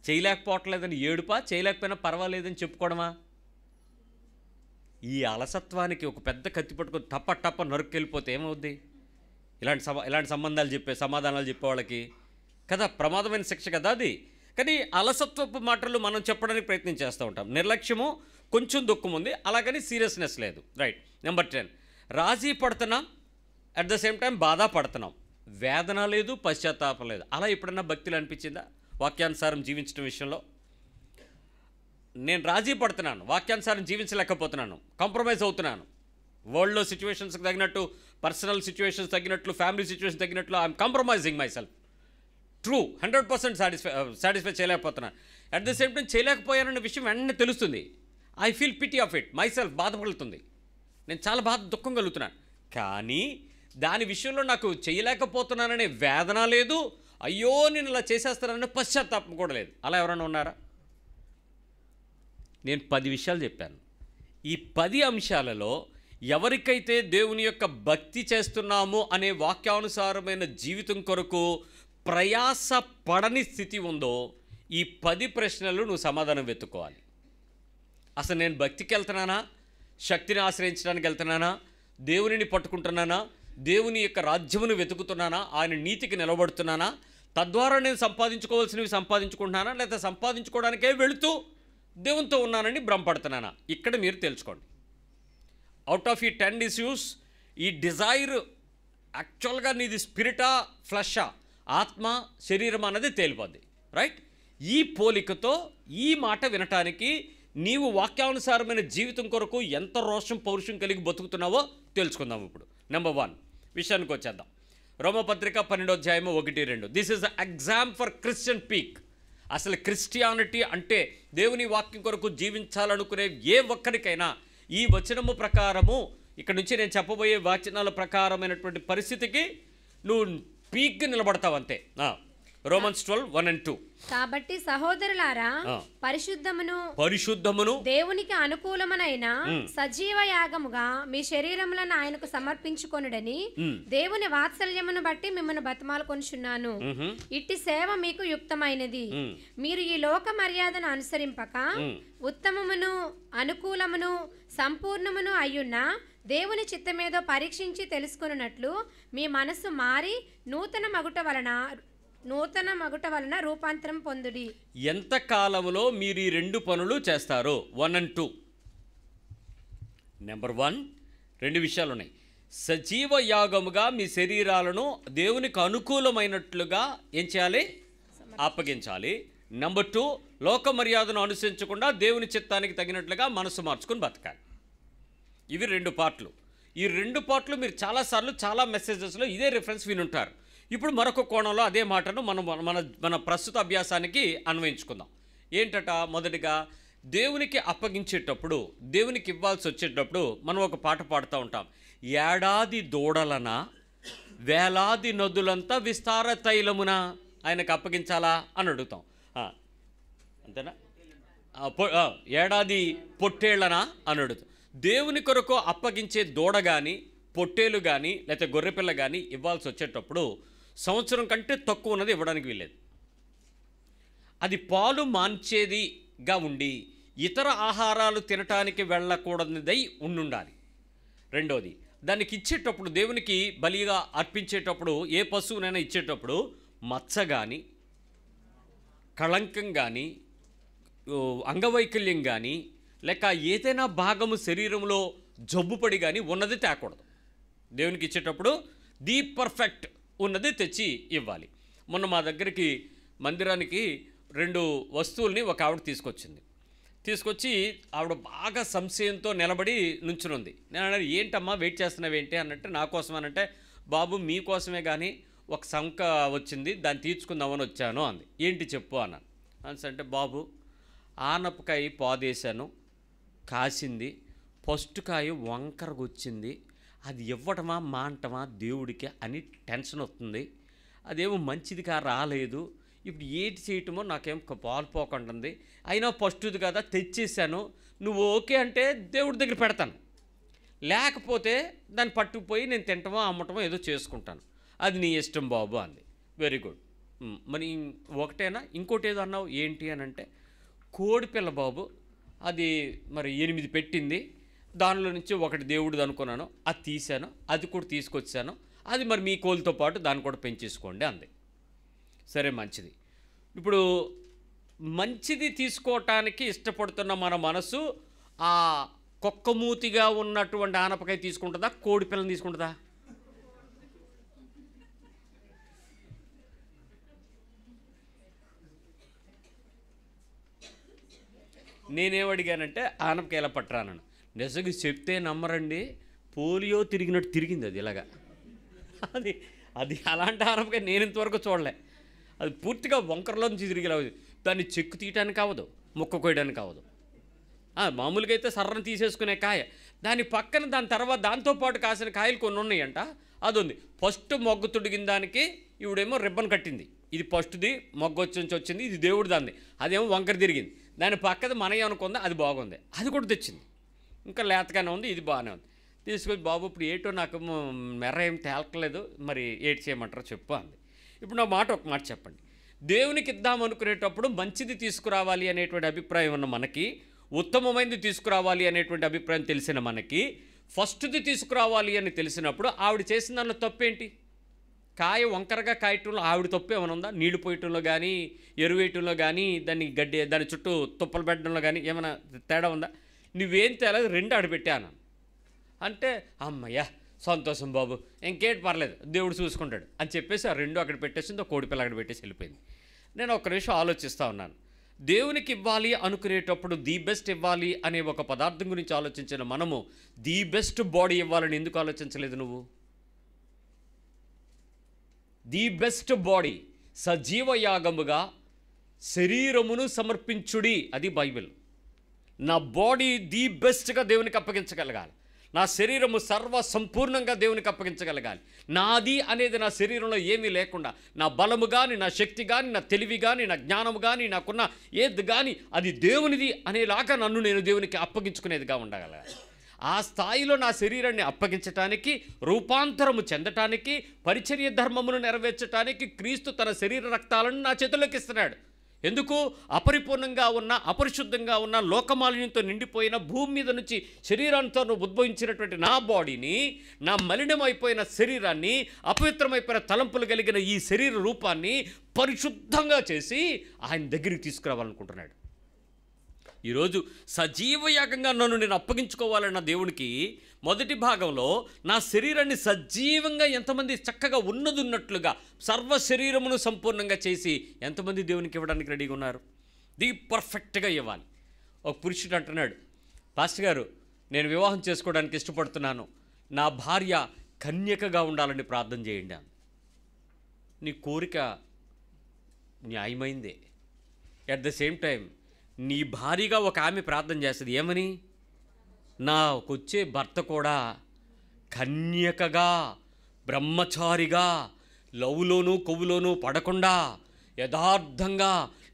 [SPEAKER 1] చేయలేకపోవట్లేదని ఏడుపా, చేయలేకపోయినా పర్వాలేదని చెప్పుకోవడమా? ఈ అలసత్వానికి ఒక పెద్ద కత్తి పట్టుకొని టప్ప నరుక్కెళ్ళిపోతే ఏమవుద్ది? ఇలాంటి సమాధానాలు చెప్పేవాళ్ళకి కదా ప్రమాదమైన శిక్ష కదా అది. కానీ అలసత్వపు మాటలు మనం చెప్పడానికి ప్రయత్నం చేస్తూ ఉంటాం. నిర్లక్ష్యము, కొంచెం దుఃఖం ఉంది, అలాగని సీరియస్నెస్ లేదు. రైట్. నెంబర్ 10, రాజీ పడుతున్నాం, అట్ ద సేమ్ టైం బాధ పడుతున్నాం. వేదన లేదు, పశ్చాత్తాపం లేదు. అలా ఎప్పుడన్నా భక్తిలో అనిపించిందా? వాక్యానుసారం జీవించడం విషయంలో నేను రాజీ పడుతున్నాను, వాక్యానుసారం జీవించలేకపోతున్నాను, కాంప్రమైజ్ అవుతున్నాను. వరల్డ్లో సిచ్యువేషన్స్కి తగినట్టు, పర్సనల్ సిచ్యువేషన్స్ తగినట్లు, ఫ్యామిలీ సిచ్యువేషన్ తగినట్లు I'm compromising my self. True, 100% satisfy చేయలేకపోతున్నాను. అట్ ద సేమ్ టైం చేయలేకపోయానన్న విషయం వెంటనే తెలుస్తుంది. I feel pity of it my self. బాధపడుతుంది, నేను చాలా దుఃఖం కలుగుతున్నాను. కానీ దాని విషయంలో నాకు చేయలేకపోతున్నాననే వేదన లేదు, అయ్యో నేను ఇలా చేసేస్తాననే పశ్చాత్తాపం కూడా లేదు. అలా ఎవరైనా ఉన్నారా? నేను 10 విషయాలు చెప్పాను. ఈ 10 అంశాలలో ఎవరికైతే దేవుని యొక్క భక్తి చేస్తున్నామో అనే వాక్యానుసారమైన జీవితం కొరకు ప్రయాస పడని స్థితి ఉందో, ఈ 10 ప్రశ్నలు నువ్వు సమాధానం వెతుక్కోవాలి. అసలు నేను భక్తికి వెళ్తున్నానా, శక్తిని ఆశ్రయించడానికి వెళ్తున్నానా, దేవునిని పట్టుకుంటున్నానా, దేవుని యొక్క రాజ్యమును వెతుకుతున్నానా, ఆయన నీతికి నిలబడుతున్నానా, తద్వారా నేను సంపాదించుకోవాల్సినవి సంపాదించుకుంటున్నానా, లేదా సంపాదించుకోవడానికే వెళుతూ దేవునితో ఉన్నానని భ్రమపడుతున్నానా? ఇక్కడ మీరు తెలుసుకోండి. అవుట్ ఆఫ్ ఈ 10 ఇష్యూస్ ఈ డిజైర్ యాక్చువల్గా నీది స్పిరిటా, ఫ్లెషా, ఆత్మ, శరీరం అన్నది తేలిపోద్ది. రైట్. ఈ పోలికతో ఈ మాట వినటానికి నీవు వాక్యానుసారమైన జీవితం కొరకు ఎంత రోషం, పౌరుషం కలిగి బతుకుతున్నావో తెలుసుకుందాం. ఇప్పుడు నెంబర్ 1 విషయానికి వచ్చేద్దాం. రోమపత్రిక 12వ అధ్యాయము 1-2. This is the exam for Christian peak. అసలు క్రిస్టియానిటీ అంటే దేవుని వాక్యం కొరకు జీవించాలనుకునే ఏ ఒక్కరికైనా ఈ వచనము ప్రకారము, ఇక్కడ నుంచి నేను చెప్పబోయే వచనాల ప్రకారమైనటువంటి పరిస్థితికి నువ్వు పీక్గా నిలబడతావు అంతే. రోమన్స్ 12:1-2.
[SPEAKER 2] కాబట్టి సహోదరులారా, పరిశుద్ధమును దేవునికి అనుకూలమైన సజీవ యాగముగా మీ శరీరములను ఆయనకు సమర్పించుకొనుడని దేవుని వాత్సల్యమును బట్టి మిమ్మల్ని బతిమాలుకొనుచున్నాను. ఇట్టి సేవ మీకు యుక్తమైనది. మీరు ఈ లోక మర్యాదను అనుసరింపక ఉత్తమమును, అనుకూలమును, సంపూర్ణమును అయ్యున్న దేవుని చిత్తమేదో పరీక్షించి తెలుసుకొనున్నట్లు మీ మనస్సు మారి నూతన మగుట వలన నూతన మగుట వలన రూపాంతరం పొందుడి.
[SPEAKER 1] ఎంత కాలంలో మీరు ఈ 2 పనులు చేస్తారో? 1 and 2. నెంబర్ 1, 2 విషయాలు ఉన్నాయి. సజీవ యాగముగా మీ శరీరాలను దేవునికి అనుకూలమైనట్లుగా ఏం చేయాలి? అప్పగించాలి. నెంబర్ 2, లోక మర్యాదను అనుసరించకుండా దేవుని చిత్తానికి తగినట్లుగా మనసు మార్చుకుని బతకాలి. ఇవి 2 పార్ట్లు. ఈ 2 పార్ట్లు మీరు చాలాసార్లు చాలా మెసేజెస్లో ఇదే రిఫరెన్స్ వినుంటారు. ఇప్పుడు మరొక కోణంలో అదే మాటను మన ప్రస్తుత అభ్యాసానికి అన్వయించుకుందాం. ఏంటట? మొదటిగా దేవునికి అప్పగించేటప్పుడు, దేవునికి ఇవ్వాల్సి వచ్చేటప్పుడు మనం ఒక పాట పాడుతూ ఉంటాం. ఏడాది దూడలన వేలాది నదులంతా విస్తార తైలమున ఆయనకు అప్పగించాలా అని అడుగుతాం. అంతేనా? ఏడాది పొట్టేళ్లనా అని అడుగుతాం. దేవుని కొరకు అప్పగించే దూడ కానీ, పొట్టేలు కానీ, లేకపోతే గొర్రెపిల్ల కానీ ఇవ్వాల్సి వచ్చేటప్పుడు సంవత్సరం కంటే తక్కువ ఉన్నది ఇవ్వడానికి వీల్లేదు. అది పాలు మాంచేదిగా ఉండి ఇతర ఆహారాలు తినటానికి వెళ్ళకూడనిదై ఉండాలి. రెండోది, దానికి ఇచ్చేటప్పుడు, దేవునికి బలిగా అర్పించేటప్పుడు, ఏ పశువునైనా ఇచ్చేటప్పుడు మచ్చ కానీ, కళంకం కానీ, అంగవైకల్యం కానీ, లేక ఏదైనా భాగము శరీరంలో జబ్బుపడి కానీ ఉన్నది తేకూడదు. దేవునికి ఇచ్చేటప్పుడు ది పర్ఫెక్ట్ ఉన్నది తెచ్చి ఇవ్వాలి. మొన్న మా దగ్గరికి మందిరానికి 2 వస్తువుల్ని ఒక ఆవిడ తీసుకొచ్చి ఆవిడ బాగా సంశయంతో నిలబడి నుంచునుంది. నేను అన్నాను, ఏంటమ్మా వెయిట్ చేస్తున్నావేంటి అన్నట్టు, నా కోసం అనంటే, బాబు మీకోసమే కానీ ఒక సంక వచ్చింది, దాన్ని తీర్చుకుందామని వచ్చాను అంది. ఏంటి చెప్పు అన్నాను. అంటే, బాబు ఆనపకాయ పాదేశాను, కాసింది, ఫస్ట్ కాయ వంకరగా వచ్చింది, అది ఇవ్వటమా మాంటమా దేవుడికి అని టెన్షన్ వస్తుంది, అదేమో మంచిదిగా రాలేదు, ఇప్పుడు ఏంటి చేయటమో నాకేం పాలుపోకుంటుంది, అయినా ఫస్ట్ది కదా తెచ్చేసాను, నువ్వు ఓకే అంటే దేవుడి దగ్గర పెడతాను, లేకపోతే దాన్ని పట్టుకుపోయి నేను తింటమో అమ్మటమో ఏదో చేసుకుంటాను, అది నీ ఇష్టం బాబు అంది. Very good. మరి ఒకటేనా? ఇంకోటి ఏదో అన్నావు ఏంటి అని అంటే, కోడిపిల్ల బాబు, అది మరి 8 పెట్టింది, దానిలో నుంచి ఒకటి దేవుడిది అనుకున్నాను, అది తీశాను, అది కూడా తీసుకొచ్చాను, అది మరి మీ కోళ్ళతో పాటు దాన్ని కూడా పెంచేసుకోండి అంది. సరే మంచిది. ఇప్పుడు మంచిది తీసుకోవటానికి ఇష్టపడుతున్న మన మనసు ఆ కుక్కమూతిగా ఉన్నటువంటి ఆనపకాయ తీసుకుంటుందా, కోడిపిల్లని తీసుకుంటుందా? నేనేమడిగానంటే, ఆనపకాయ ఎలా పట్టరానను. నిజంగా చెప్తే నమ్మరండి, పోలియో తిరిగినట్టు తిరిగింది అది ఇలాగా. అది అలాంటి ఆనపకాయ నేను ఇంతవరకు చూడలే. అది పూర్తిగా వంకరలో నుంచి తిరిగిలా, దాన్ని చెక్కు తీయటానికి అవ్వదు, ముక్క కోయడానికి అవ్వదు. మామూలుగా అయితే సర్రను తీసేసుకునే కాయ, దాని పక్కన దాని తర్వాత దాంతోపాటు కాసిన కాయలు కొన్ని ఉన్నాయంట, అది ఉంది. ఫస్ట్ మొగ్గు తుడిగిన దానికి ఇవిడేమో రిబ్బన్ కట్టింది, ఇది ఫస్ట్ది మొగ్గు వచ్చి వచ్చింది, ఇది దేవుడిది అంది, అదేమో వంకర తిరిగింది. దాని పక్కది మనయ్య అనుకుంది, అది బాగుంది, అది కూడా తెచ్చింది. ఇంకా లేతగానే ఉంది, ఇది బాగానే ఉంది. తీసుకొచ్చి, బాబు ఇప్పుడు ఏటో నాకు మెర్ర ఏం తేలకలేదు, మరి ఏటి చేయమంటారో చెప్పు అంది. ఇప్పుడు నా ఒక మాట చెప్పండి. దేవునికి ఇద్దాం అనుకునేటప్పుడు మంచిది తీసుకురావాలి అనేటువంటి అభిప్రాయం ఉన్న మనకి, ఉత్తమమైనది తీసుకురావాలి అనేటువంటి అభిప్రాయం తెలిసిన మనకి, ఫస్ట్ది తీసుకురావాలి అని తెలిసినప్పుడు ఆవిడ చేసిన దానిలో తప్పేంటి? కాయ వంకరగా కాయటంలో ఆవిడ తప్పు ఏమైనా ఉందా? నీళ్లు పోయటంలో కానీ, ఎరువు వేయటంలో కానీ, దాని చుట్టూ తుప్పలు పెట్టడంలో కానీ ఏమైనా తేడా ఉందా? నువ్వేం తేలేదు, 2 ఆడబెట్టాను అంటే, అమ్మయ్యా సంతోషం బాబు, ఇంకేంటి పర్లేదు దేవుడు చూసుకుంటాడు అని చెప్పేసి ఆ 2 అక్కడ పెట్టేసింది, ఒక కోడిపిల్ల అక్కడ పెట్టేసి వెళ్ళిపోయింది. నేను ఒక్క నిమిషం ఆలోచిస్తూ ఉన్నాను. దేవునికి ఇవ్వాలి అనుకునేటప్పుడు ది బెస్ట్ ఇవ్వాలి అనే ఒక పదార్థం గురించి ఆలోచించిన మనము ది బెస్ట్ బాడీ ఇవ్వాలని ఎందుకు ఆలోచించలేదు నువ్వు? ది బెస్ట్ బాడీ, సజీవ యాగముగా శరీరమును సమర్పించుడి, అది బైబిల్. నా బాడీ ది బెస్ట్గా దేవునికి అప్పగించగలగాలి, నా శరీరము సర్వ సంపూర్ణంగా దేవునికి అప్పగించగలగాలి. నాది అనేది నా శరీరంలో ఏమీ లేకుండా, నా బలము కానీ, నా శక్తి కానీ, నా తెలివి కానీ, నా జ్ఞానము కానీ, నాకున్న ఏది కానీ అది దేవునిది అనేలాగా నన్ను నేను దేవునికి అప్పగించుకునేదిగా ఉండగలగాలి. ఆ స్థాయిలో నా శరీరాన్ని అప్పగించటానికి, రూపాంతరము చెందటానికి, పరిచర్య ధర్మమును నెరవేర్చడానికి క్రీస్తు తన శరీర రక్తాలను నా చేతుల్లోకి ఇస్తున్నాడు. ఎందుకు? అపరిపూర్ణంగా ఉన్న, అపరిశుద్ధంగా ఉన్న, లోకమాలిన్యంతో నిండిపోయిన భూమి మీద నుంచి శరీరంతో ఉద్భవించినటువంటి నా బాడీని, నా మలినమైపోయిన శరీరాన్ని, అపవిత్రమైపోయిన తలంపులు కలిగిన ఈ శరీర రూపాన్ని పరిశుద్ధంగా చేసి ఆయన దగ్గరికి తీసుకురావాలనుకుంటున్నాడు. ఈరోజు సజీవయాగంగా నన్ను నేను అప్పగించుకోవాలన్న దేవునికి మొదటి భాగంలో నా శరీరాన్ని సజీవంగా ఎంతమంది చక్కగా ఉన్నట్లుగా సర్వ శరీరమును సంపూర్ణంగా చేసి ఎంతమంది దేవునికి ఇవ్వడానికి రెడీగా ఉన్నారు? పర్ఫెక్ట్గా ఇవ్వాలి. ఒక పురుషుడు అంటున్నాడు, పాస్టర్ గారు నేను వివాహం చేసుకోవడానికి ఇష్టపడుతున్నాను, నా భార్య కన్యకగా ఉండాలని ప్రార్థన చేయండి. నీ కోరిక న్యాయమైందే. అట్ ద సేమ్ టైం నీ భార్యగా ఒక ఆమె ప్రార్థన చేస్తుంది ఏమని? నాకొచ్చే భర్త కూడా కన్యకగా బ్రహ్మచారిగా లవ్లోనూ కొవ్వులోనూ పడకుండా యథార్థంగా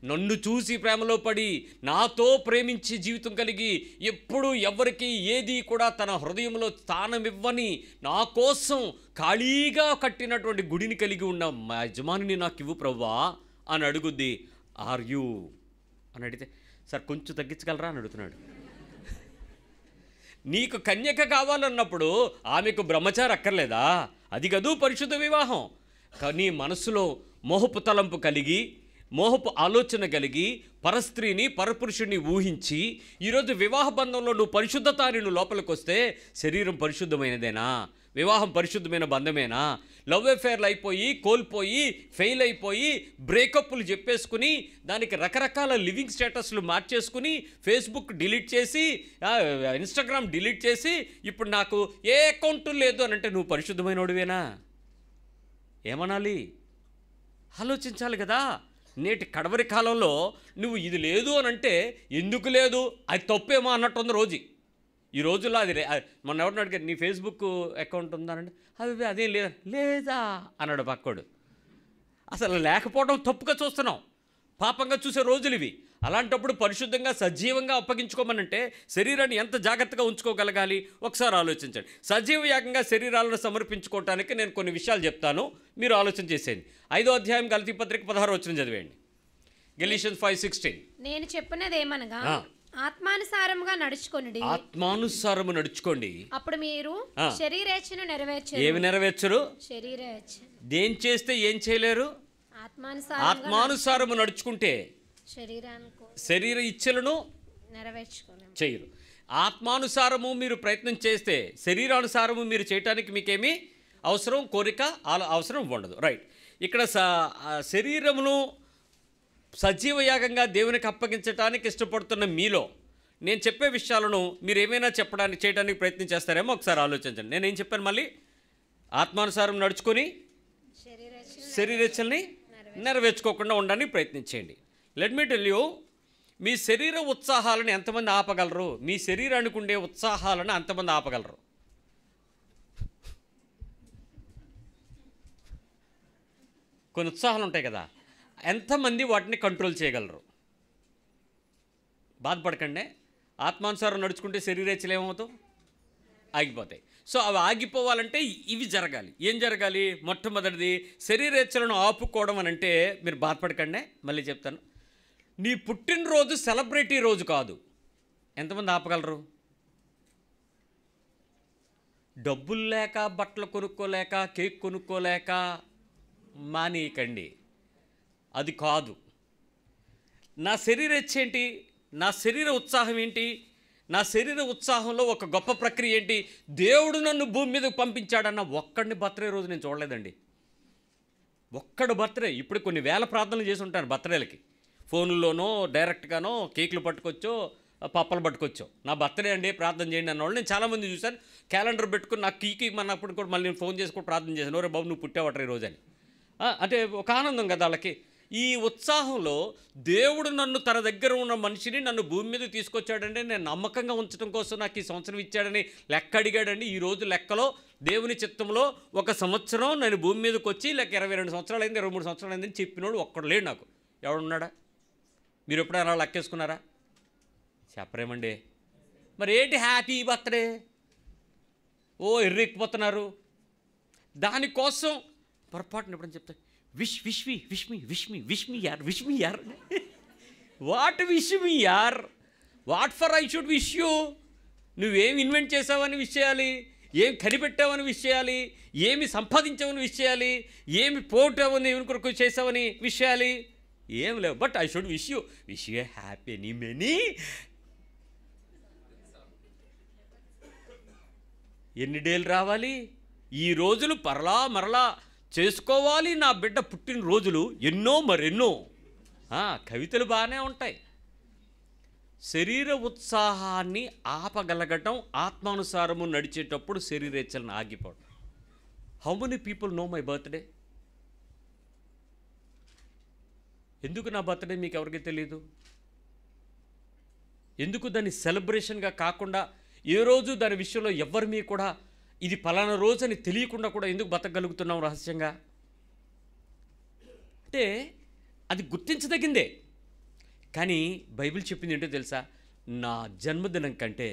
[SPEAKER 1] నన్ను చూసి ప్రేమలో పడి నాతో ప్రేమించి జీవితం కలిగి ఎప్పుడు ఎవరికి ఏది కూడా తన హృదయంలో స్థానమివ్వని నా కోసం ఖాళీగా కట్టినటువంటి గుడిని కలిగి ఉన్న మా యజమానిని నాకు ఇవ్వు ప్రభువా అని అడుగుద్ది. ఆర్ యూ అని అడిగితే, సార్ కొంచెం తగ్గించగలరా అని అడుగుతున్నాడు. నీకు కన్యక కావాలన్నప్పుడు ఆమెకు బ్రహ్మచారి అక్కర్లేదా? అది కదూ పరిశుద్ధ వివాహం. నీ మనసులో మోహపు తలంపు కలిగి మోహపు ఆలోచన కలిగి పరస్త్రీని పరపురుషుడిని ఊహించి ఈరోజు వివాహ బంధంలో నువ్వు పరిశుద్ధతాని నువ్వు లోపలికి వస్తే శరీరం పరిశుద్ధమైనదేనా? వివాహం పరిశుద్ధమైన బంధమేనా? లవ్ అఫేర్లు అయిపోయి కోల్పోయి ఫెయిల్ అయిపోయి బ్రేకప్లు చెప్పేసుకుని దానికి రకరకాల లివింగ్ స్టేటస్లు మార్చేసుకుని ఫేస్బుక్ డిలీట్ చేసి ఇన్స్టాగ్రామ్ డిలీట్ చేసి ఇప్పుడు నాకు ఏ అకౌంట్ లేదు అని అంటే నువ్వు పరిశుద్ధమైనోడివేనా? ఏమనాలి? ఆలోచించాలి కదా. నేటి కడవరి కాలంలో నువ్వు ఇది లేదు అని అంటే ఎందుకు లేదు, అది తప్పేమో అన్నట్టుంది రోజు. ఈ రోజుల్లో అది మొన్న ఎవరిని అడిగారు, నీ ఫేస్బుక్ అకౌంట్ ఉందానంటే అదేం లేదా అన్నాడు పక్కోడు. అసలు లేకపోవడం తప్పుగా చూస్తున్నాం, పాపంగా చూసే రోజులు ఇవి. అలాంటప్పుడు పరిశుద్ధంగా సజీవంగా అప్పగించుకోమనంటే శరీరాన్ని ఎంత జాగ్రత్తగా ఉంచుకోగలగాలి ఒకసారి ఆలోచించండి. సజీవ యాగంగా శరీరాలను సమర్పించుకోవటానికి నేను కొన్ని విషయాలు చెప్తాను, మీరు ఆలోచన చేసేయండి. 5వ అధ్యాయం గలతీ పత్రిక 16వ వచనం చదివేయండి. గెలీషియన్స్ 5:16.
[SPEAKER 2] నేను చెప్పినది ఏమనగా ఆత్మానుసారముగా నడుచుకొనుడి.
[SPEAKER 1] ఆత్మానుసారము నడుచుకోండి,
[SPEAKER 2] అప్పుడు మీరు శరీరేచ్ఛను నెరవేర్చరు.
[SPEAKER 1] ఏమి నెరవేర్చరు?
[SPEAKER 2] శరీరేచ్ఛ.
[SPEAKER 1] దేని చేస్తే ఏం చేయలేరు? ఆత్మానుసారము నడుచుకుంటే శరీర ఇచ్చలను చేయరు. ఆత్మానుసారము మీరు ప్రయత్నం చేస్తే శరీరానుసారము మీరు చేయటానికి మీకేమీ అవసరం, కోరిక అవసరం ఉండదు. రైట్. ఇక్కడ శరీరమును సజీవయాగంగా దేవునికి అప్పగించడానికి ఇష్టపడుతున్న మీలో నేను చెప్పే విషయాలను మీరు ఏమైనా చేయడానికి ప్రయత్నం చేస్తారేమో ఒకసారి ఆలోచించండి. నేనేం చెప్పాను మళ్ళీ? ఆత్మానుసారం నడుచుకొని శరీరేచ్ఛల్ని నెరవేర్చుకోకుండా ఉండడానికి ప్రయత్నించేయండి. లెట్ మీ టెల్ యూ, మీ శరీర ఉత్సాహాలను ఎంతమంది ఆపగలరు? మీ శరీరానికి ఉండే ఉత్సాహాలను ఎంతమంది ఆపగలరు? కొన్ని ఉత్సాహాలు ఉంటాయి కదా, ఎంతమంది వాటిని కంట్రోల్ చేయగలరు? బాధపడకండి. ఆత్మానుసారం నడుచుకుంటే శరీరేచ్ఛలు ఏమవుతావు? ఆగిపోతాయి. సో అవి ఆగిపోవాలంటే ఇవి జరగాలి. ఏం జరగాలి? మొట్టమొదటిది శరీరేచ్ఛలను ఆపుకోవడం అని అంటే, మీరు బాధపడకండి, మళ్ళీ చెప్తాను, నీ పుట్టినరోజు సెలబ్రిటీ రోజు కాదు. ఎంతమంది ఆపగలరు? డబ్బులు లేక, బట్టలు కొనుక్కోలేక, కేక్ కొనుక్కోలేక మానేయకండి, అది కాదు. నా శరీరేచ్ఛ ఏంటి? నా శరీర ఉత్సాహం ఏంటి? నా శరీర ఉత్సాహంలో ఒక గొప్ప ప్రక్రియ ఏంటి? దేవుడు నన్ను భూమి మీదకు పంపించాడన్న ఒక్కడిని బర్త్డే రోజు నేను చూడలేదండి. ఒక్కడు బర్త్డే. ఇప్పుడు కొన్ని వేల ప్రార్థనలు చేసి ఉంటాను బర్త్డేలకి. ఫోన్లోనో డైరెక్ట్గానో కేకులు పట్టుకొచ్చో పప్పలు పట్టుకొచ్చో నా బర్త్డే అండి ప్రార్థన చేయండి అన్నవాళ్ళు నేను చాలామంది చూశాను. క్యాలెండర్ పెట్టుకుని నాకు కీకి అన్నప్పుడు కూడా మళ్ళీ నేను ఫోన్ చేసుకుని ప్రార్థన చేశాను, ఓరే బాబు నువ్వు పుట్టావట ఈ రోజు అని. అంటే ఒక ఆనందం కదా వాళ్ళకి. ఈ ఉత్సాహంలో దేవుడు నన్ను తన దగ్గర ఉన్న మనిషిని నన్ను భూమి మీద తీసుకొచ్చాడంటే నేను నమ్మకంగా ఉంచడం కోసం నాకు ఈ సంవత్సరం ఇచ్చాడని లెక్క అడిగాడండి. ఈరోజు లెక్కలో దేవుని చిత్తంలో ఒక సంవత్సరం నేను భూమి మీదకి వచ్చి లెక్క 22 సంవత్సరాలు అయింది, 23 సంవత్సరాలు అయిందని చెప్పినోడు ఒక్కడు లేడు నాకు. ఎవడున్నాడా? మీరు ఎప్పుడైనా లెక్కేసుకున్నారా? చెప్పరేమండి. మరి ఏంటి హ్యాపీ బర్త్డే? ఓ ఎర్రెక్కిపోతున్నారు దానికోసం. పొరపాటున ఎప్పుడని చెప్తా విష్ మీ యార్ వాట్ విష్ మీ యార్? What for I should wish you? నువ్వేం ఇన్వెంట్ చేసావని విష్ చేయాలి? ఏం కనిపెట్టావని విష్ చేయాలి, ఏమి సంపాదించావని విష్ చేయాలి, ఏమి పోటావని కొరకు చేసావని విష్ చేయాలి, ఏం లేవు. But I should wish you A happy many. ఎన్ని డేలు రావాలి? ఈ రోజులు మరలా చేసుకోవాలి. నా బిడ్డ పుట్టిన రోజులు ఎన్నో మరెన్నో. కవితలు బాగానే ఉంటాయి. శరీర ఉత్సాహాన్ని ఆపగలగటం, ఆత్మానుసారము నడిచేటప్పుడు శరీరేచ్ఛలను ఆగిపోవడం. How many people know my birthday? ఎందుకు నా బర్త్డే మీకు ఎవరికి తెలియదు? ఎందుకు దాన్ని సెలబ్రేషన్గా కాకుండా ఏ రోజు దాని విషయంలో ఎవరి మీ కూడా ఇది పలానా రోజు అని తెలియకుండా కూడా ఎందుకు బతకగలుగుతున్నాం రహస్యంగా? అంటే అది గుర్తించదగిందే. కానీ బైబిల్ చెప్పింది ఏంటో తెలుసా? నా జన్మదినం కంటే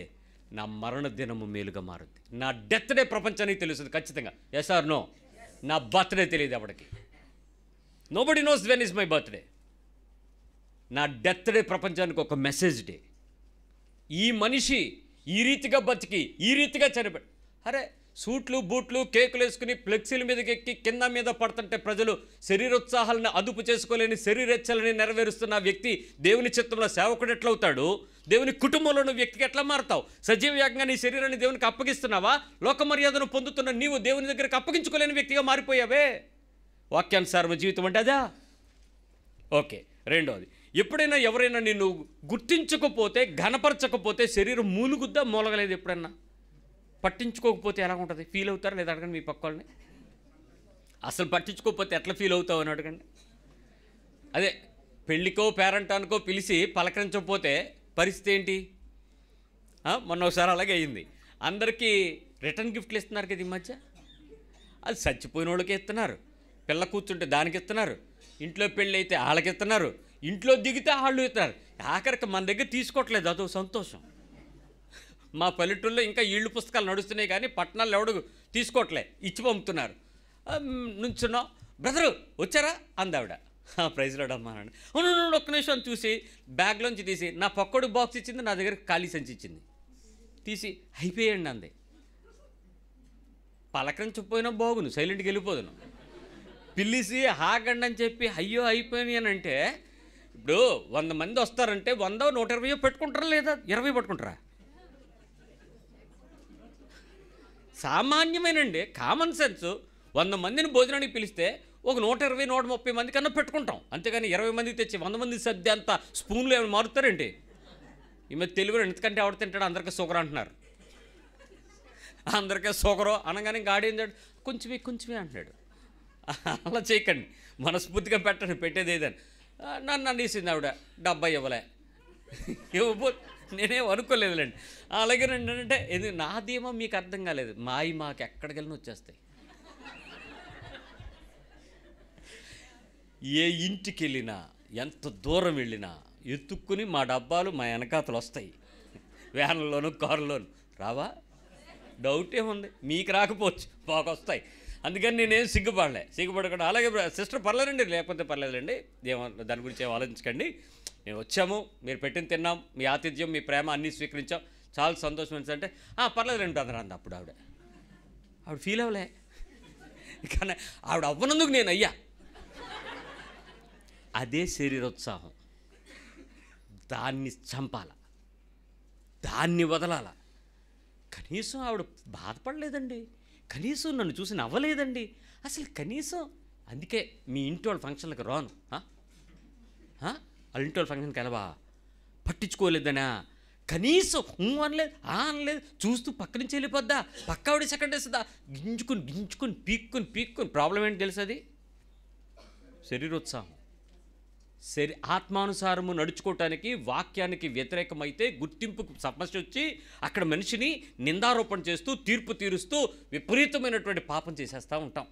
[SPEAKER 1] నా మరణ దినము మేలుగా మారుద్ది. నా డెత్ డే ప్రపంచానికి తెలుస్తుంది ఖచ్చితంగా. Yes or no? నా బర్త్డే తెలియదు ఎవరికి. Nobody knows when is my birthday. నా డెత్ డే ప్రపంచానికి ఒక మెసేజ్ డే. ఈ మనిషి ఈ రీతిగా బతికి ఈ రీతిగా చనిపోయాడు. అరే సూట్లు బూట్లు కేకులు వేసుకుని ఫ్లెక్సీల మీదకి ఎక్కి కింద మీద పడుతుంటే ప్రజలు శరీరోత్సాహాలను అదుపు చేసుకోలేని శరీరెచ్చలని నెరవేరుస్తున్న వ్యక్తి దేవుని చిత్తంలో సేవకుడు ఎట్లవుతాడు? దేవుని కుటుంబంలోని వ్యక్తికి ఎట్లా మారుతావు? సజీవయాగంగా నీ శరీరాన్ని దేవునికి అప్పగిస్తున్నావా? లోక మర్యాదను పొందుతున్న నీవు దేవుని దగ్గరికి అప్పగించుకోలేని వ్యక్తిగా మారిపోయావే. వాక్యానుసారమ జీవితం అంటే అదా? ఓకే. రెండోది, ఎప్పుడైనా ఎవరైనా నిన్ను గుర్తించకపోతే, ఘనపరచకపోతే శరీరం మూలుగుద్దా? మూలగలేదు. ఎప్పుడన్నా పట్టించుకోకపోతే ఎలా ఉంటుంది? ఫీల్ అవుతారా లేదా అడగండి మీ పక్క వాళ్ళని. అసలు పట్టించుకోకపోతే ఎట్లా ఫీల్ అవుతావు అని అడగండి. అదే పెళ్ళికో పేరంటానికో పిలిచి పలకరించకపోతే పరిస్థితి ఏంటి? మొన్న ఒకసారి అలాగే అయింది. అందరికీ రిటర్న్ గిఫ్ట్లు ఇస్తున్నారు కదా ఈ మధ్య. అది చచ్చిపోయిన వాళ్ళకి ఇస్తున్నారు, పిల్ల కూర్చుంటే దానికి ఇస్తున్నారు, ఇంట్లో పెళ్ళి అయితే వాళ్ళకి ఇస్తున్నారు, ఇంట్లో దిగితే వాళ్ళు ఇస్తున్నారు. ఆఖరికి మన దగ్గర తీసుకోవట్లేదు, అదో సంతోషం. మా పల్లెటూళ్ళలో ఇంకా ఈళ్ళు పుస్తకాలు నడుస్తున్నాయి కానీ పట్టణాల్లో ఎవడు తీసుకోవట్లే, ఇచ్చి పంపుతున్నారు. నుంచున్నాం, బ్రదరు వచ్చారా అందావిడ. ప్రైజ్ రాడమ్మా అన్నాడు. అవును ఒక్క నిమిషం చూసి బ్యాగ్లోంచి తీసి నా పక్కడు బాక్స్ ఇచ్చింది, నా దగ్గర ఖాళీ సంచి ఇచ్చింది. తీసి అయిపోయాయండి అంది. పలకరించకపోయినా బాగుంది, సైలెంట్గా వెళ్ళిపోదును. పిలిచి హాగండి అని చెప్పి అయ్యో అయిపోయినాయి అని అంటే, ఇప్పుడు 100 మంది వస్తారంటే 100 120 పెట్టుకుంటారా లేదా 20 పట్టుకుంటారా? సామాన్యమేనండి, కామన్ సెన్స్. 100 మందిని భోజనానికి పిలిస్తే ఒక 120 130 మంది కన్నా పెట్టుకుంటాం. అంతేగాని 20 మందికి తెచ్చి 100 మంది సద్య అంత స్పూన్లు ఏమైనా మారుతారేంటి? ఈ మధ్య తెలుగులో ఎందుకంటే ఎవడు తింటాడు, అందరికీ షుగర్ అంటున్నారు. అందరికీ షుగరు అనగానే గాడి ఏంటాడు, కొంచెమే అంటున్నాడు. అలా చేయకండి, మనస్ఫూర్తిగా పెట్టండి. పెట్టేది ఏదని నన్ను అనేసింది ఆవిడ. డబ్బా ఇవ్వలే, ఇవ్వబో నేనేం అనుకోలేదులేండి. అలాగే రండి అంటే ఎందుకు నాదేమో మీకు అర్థం కాలేదు. మాకు ఎక్కడికి వెళ్ళినా వచ్చేస్తాయి. ఏ ఇంటికి వెళ్ళినా ఎంత దూరం వెళ్ళినా ఎత్తుక్కుని మా డబ్బాలు మా వెనకాతలు వస్తాయి, వ్యాన్లోను కారులోను. రావా? డౌట్ ఏముంది, మీకు రాకపోవచ్చు, మాకు వస్తాయి. అందుకని నేనేం సిగ్గుపడకుండా అలాగే సిస్టర్ పర్లేదండి, లేకపోతే పర్లేదండి, దాని గురించి ఏం ఆలోచించకండి. మేము వచ్చాము, మీరు పెట్టిన తిన్నాం, మీ ఆతిథ్యం మీ ప్రేమ అన్నీ స్వీకరించాం, చాలా సంతోషం అంటే పర్లేదండి అందరూ అంది. అప్పుడు ఆవిడ ఫీల్ అవ్వలే, కానీ ఆవిడ అవ్వనందుకు నేను అయ్యా. అదే శరీరోత్సాహం. దాన్ని చంపాల, దాన్ని వదలాల. కనీసం ఆవిడ బాధపడలేదండి, కనీసం నన్ను చూసి నవ్వలేదండి, అసలు కనీసం. అందుకే మీ ఇంటి వాళ్ళ ఫంక్షన్లకు రాను. వాళ్ళ ఇంటి వాళ్ళ ఫంక్షన్కి వెళ్ళవా? పట్టించుకోలేదనా? కనీసం అనలేదు, అనలేదు, చూస్తూ పక్క నుంచి వెళ్ళిపోద్దా, పక్క ఆవిడ సెకండ్ వేస్తుందా, గింజుకుని పీక్కుని. ప్రాబ్లం ఏంటి తెలుసు? అది శరీరోత్సాహం. ఆత్మానుసారము నడుచుకోవటానికి వాక్యానికి వ్యతిరేకమైతే గుర్తింపుకు సమస్య వచ్చి అక్కడ మనిషిని నిందారోపణ చేస్తూ తీర్పు తీరుస్తూ విపరీతమైనటువంటి పాపం చేసేస్తూ ఉంటాం.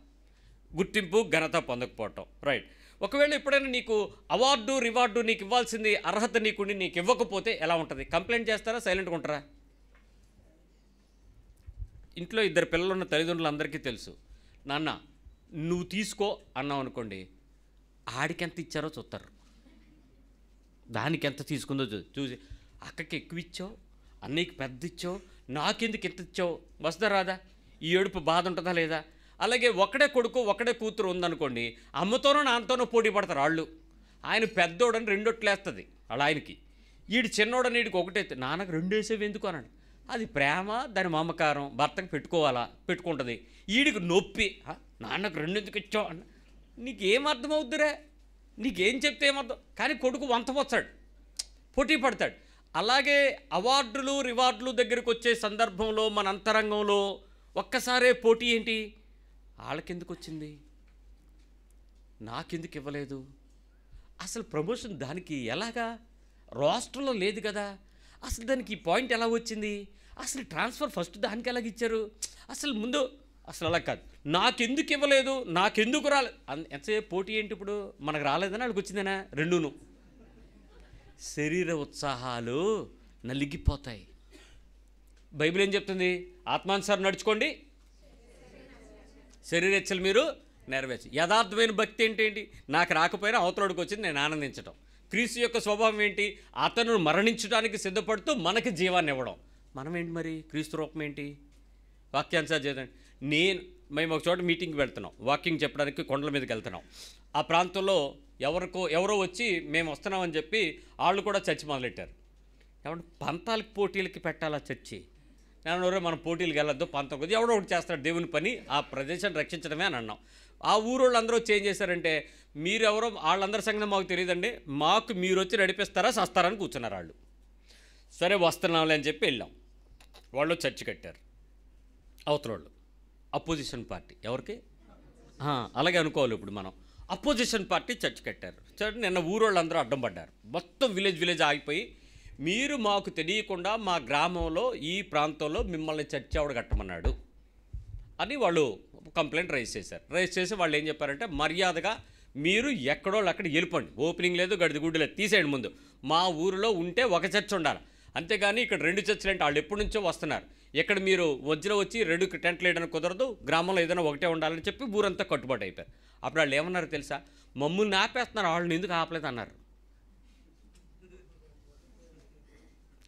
[SPEAKER 1] గుర్తింపు ఘనత పొందకపోవటం. రైట్. ఒకవేళ ఎప్పుడైనా నీకు అవార్డు రివార్డు నీకు ఇవ్వాల్సింది అర్హత నీకుండి నీకు ఇవ్వకపోతే ఎలా ఉంటుంది? కంప్లైంట్ చేస్తారా, సైలెంట్గా ఉంటారా? ఇంట్లో 2 పిల్లలు ఉన్న తల్లిదండ్రులందరికీ తెలుసు, నాన్న నువ్వు తీసుకో అన్నావు అనుకోండి, ఆడికి ఎంత ఇచ్చారో చూస్తారు, దానికి ఎంత తీసుకుందో చూసి అక్కకి ఎక్కువ ఇచ్చావు, అన్నయ్యకి పెద్ద ఇచ్చావు, నాకెందుకు ఎంత ఇచ్చావు, వస్తుందా రాదా? ఈ ఏడుపు బాధ ఉంటుందా లేదా? అలాగే ఒకడే కొడుకు ఒకడే కూతురు ఉందనుకోండి, అమ్మతోనో నాన్నతోనో పోటీ పడతారు వాళ్ళు. ఆయన పెద్దోడని రెండొట్లేస్తుంది వాళ్ళ ఆయనకి, వీడు చిన్నోడని వీడికి ఒకటే, నాన్నకు రెండేసేవి ఎందుకు అన్నాడు. అది ప్రేమ, దాని మమకారం, భర్తకు పెట్టుకోవాలా, పెట్టుకుంటుంది. వీడికి నొప్పి, నాన్నకు రెండు ఎందుకు ఇచ్చావు అన్న. నీకేం అర్థమవుద్దురా, నీకేం చెప్తే ఏమర్థం? కానీ కొడుకు వంతపోతాడు, పోటీ పడతాడు. అలాగే అవార్డులు రివార్డులు దగ్గరికి వచ్చే సందర్భంలో మన అంతరంగంలో ఒక్కసారే పోటీ ఏంటి, వాళ్ళకెందుకు వచ్చింది, నాకెందుకు ఇవ్వలేదు, అసలు ప్రమోషన్ దానికి ఎలాగా, రాష్ట్రంలో లేదు కదా, అసలు దానికి ఈ పాయింట్ ఎలా వచ్చింది, అసలు ట్రాన్స్ఫర్ ఫస్ట్ దానికి ఎలాగ ఇచ్చారు, అసలు ముందు అసలు అలా కాదు, నాకెందుకు ఇవ్వలేదు, నాకెందుకు రాలేదు. ఎంతసేపు పోటీ ఏంటి, ఇప్పుడు మనకు రాలేదని వాళ్ళకి వచ్చిందేనా, రెండును. శరీర ఉత్సాహాలు నలిగిపోతాయి. బైబిల్ ఏం చెప్తుంది, ఆత్మానుసారం నడుచుకోండి, శరీరేచ్ఛలు మీరు నెరవేర్చు. యథార్థమైన భక్తి ఏంటి, నాకు రాకపోయినా అవతలోడికి వచ్చింది నేను ఆనందించడం. క్రీస్తు యొక్క స్వభావం ఏంటి, అతను మరణించడానికి సిద్ధపడుతూ మనకి జీవాన్ని ఇవ్వడం. మనం ఏంటి మరి, క్రీస్తు రూపం ఏంటి, వాక్యానుసారం చేద్దండి. మేము ఒక చోట మీటింగ్కి వెళ్తున్నాం, వాకింగ్ చెప్పడానికి కొండల మీదకి వెళ్తున్నాం. ఆ ప్రాంతంలో ఎవరో వచ్చి మేము వస్తున్నామని చెప్పి వాళ్ళు కూడా చర్చి మొదలెట్టారు. ఏమంటే పంతాలకి పోటీలకి పెట్టాలా చర్చి, నేను మనం పోటీలకు వెళ్ళొద్దు, పంతం కొద్ది ఎవడో ఒకటి చేస్తాడు దేవుని పని, ఆ ప్రదేశాన్ని రక్షించడమే అని అన్నాం. ఆ ఊరోళ్ళు అందరూ చేంజ్ చేశారంటే, మీరెవరో వాళ్ళందరి సంగతి మాకు తెలియదండి, మాకు మీరు వచ్చి నడిపిస్తారా సస్తారని కూర్చున్నారు వాళ్ళు. సరే వస్తున్నాంలే అని చెప్పి వెళ్ళాం. వాళ్ళు చర్చి కట్టారు, అవతలోళ్ళు అపోజిషన్ పార్టీ. ఎవరికి అలాగే అనుకోవాలి. ఇప్పుడు మనం అపోజిషన్ పార్టీ చర్చి కట్టారు. నిన్న ఊరోళ్ళందరూ అడ్డం పడ్డారు, మొత్తం విలేజ్ ఆగిపోయి, మీరు మాకు తెలియకుండా మా గ్రామంలో ఈ ప్రాంతంలో మిమ్మల్ని చర్చి ఆవిడ కట్టమన్నాడు అని వాళ్ళు కంప్లైంట్ రైజ్ చేశారు. రైజ్ చేసి వాళ్ళు ఏం చెప్పారంటే, మర్యాదగా మీరు ఎక్కడో అక్కడ వెళ్ళిపోండి, ఓపెనింగ్ లేదు, గడిదిగుడ్డు లేదు, తీసేయండి. ముందు మా ఊరిలో ఉంటే ఒక చర్చ్ ఉండాలి, అంతేగాని ఇక్కడ రెండు చర్చలు అంటే వాళ్ళు ఎప్పటి నుంచో వస్తున్నారు, ఇక్కడ మీరు వజ్ర వచ్చి రెండు టెంట్లు వేయడానికి కుదరదు, గ్రామంలో ఏదైనా ఒకటే ఉండాలని చెప్పి ఊరంతా కట్టుబాటు అయిపోయారు. అప్పుడు వాళ్ళు ఏమన్నారు తెలుసా, మమ్మల్ని ఆపేస్తున్నారు, వాళ్ళని ఎందుకు ఆపలేదు అన్నారు.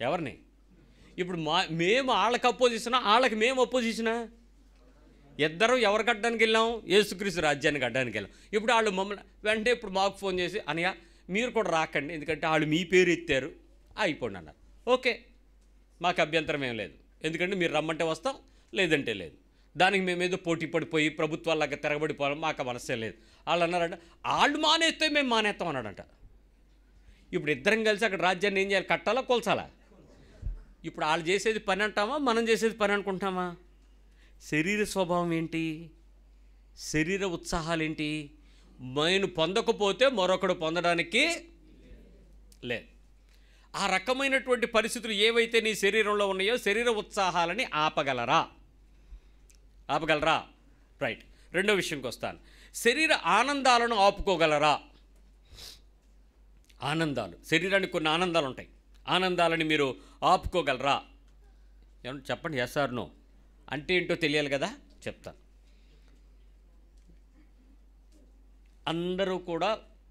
[SPEAKER 1] ఎవరిని? ఇప్పుడు మేము వాళ్ళకి అపోజిషనా, వాళ్ళకి మేము అపోజిషనా? ఇద్దరం ఎవరు కట్టడానికి వెళ్ళాం, యేసుక్రీస్తు రాజ్యాన్ని కట్టడానికి వెళ్ళాం. ఇప్పుడు వాళ్ళు మమ్మల్ని వెంటనే ఇప్పుడు మాకు ఫోన్ చేసి, అనయ్య మీరు కూడా రాకండి, ఎందుకంటే వాళ్ళు మీ పేరు ఎత్తారు, అయిపోండి అన్నారు. ఓకే, మాకు అభ్యంతరం ఏం లేదు, ఎందుకంటే మీరు రమ్మంటే వస్తాం, లేదంటే లేదు. దానికి మేమేదో పోటీ పడిపోయి ప్రభుత్వాలాగా తిరగబడిపోవడం మాకు మనసే లేదు. వాళ్ళు అన్నారంట, వాళ్ళు మానేస్తే మేము మానేస్తాం అన్నాడంట. ఇప్పుడు ఇద్దరం కలిసి అక్కడ రాజ్యాన్ని ఏం చేయాలి, కట్టాలా కొలసాలా? ఇప్పుడు వాళ్ళు చేసేది పని అంటామా, మనం చేసేది పని అనుకుంటామా? శరీర స్వభావం ఏంటి, శరీర ఉత్సాహాలు ఏంటి, నేను పొందకపోతే మరొకడు పొందడానికి లేదు. ఆ రకమైనటువంటి పరిస్థితులు ఏవైతే నీ శరీరంలో ఉన్నాయో, శరీర ఉత్సాహాలని ఆపగలరా? రైట్. రెండో విషయంకి వస్తాను, శరీర ఆనందాలను ఆపుకోగలరా? ఆనందాలు, శరీరానికి కొన్ని ఆనందాలు ఉంటాయి, ఆనందాలని మీరు ఆపుకోగలరా? ఏమన్నా చెప్పండి, ఎస్ ఆర్ నో అంటే ఏంటో తెలియాలి కదా, చెప్తాను. అందరూ కూడా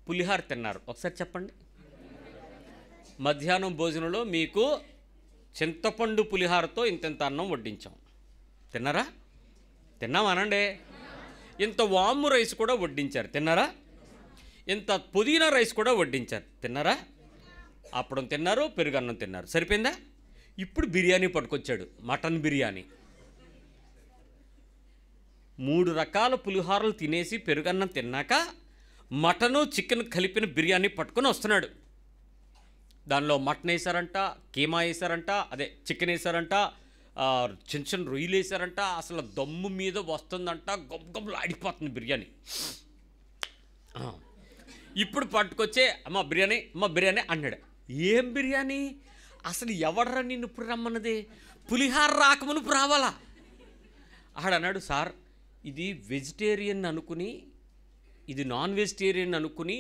[SPEAKER 1] పులిహార తిన్నారు, ఒకసారి చెప్పండి. మధ్యాహ్నం భోజనంలో మీకు చింతపండు పులిహారతో ఇంత అన్నం వడ్డించాం, తిన్నారా? తిన్నామనండి. ఇంత వాము రైస్ కూడా వడ్డించారు, తిన్నారా? ఇంత పుదీనా రైస్ కూడా వడ్డించారు, తిన్నారా? అప్పడం తిన్నారు, పెరుగన్నం తిన్నారు, సరిపోయిందా? ఇప్పుడు బిర్యానీ పట్టుకొచ్చాడు, మటన్ బిర్యానీ. 3 రకాల పులిహోరలు తినేసి పెరుగన్నం తిన్నాక మటను చికెన్ కలిపిన బిర్యానీ పట్టుకొని వస్తున్నాడు. దానిలో మటన్ వేసారంట, కీమా వేసారంట, అదే చికెన్ వేసారంట, చిన్న చిన్న రొయ్యలు వేసారంట, అసలు దమ్ము మీద వస్తుందంట, గబ్బు ఆడిపోతుంది బిర్యానీ. ఇప్పుడు పట్టుకొచ్చే అమ్మ బిర్యానీ అన్నాడు. ఏం బిర్యానీ? అసలు ఎవడరా నిన్ను ఇప్పుడు రమ్మన్నది? పులిహార రాకమునుపు రావాలా? ఆడన్నాడు, సార్ ఇది వెజిటేరియన్ అనుకుని, ఇది నాన్ వెజిటేరియన్ అనుకుని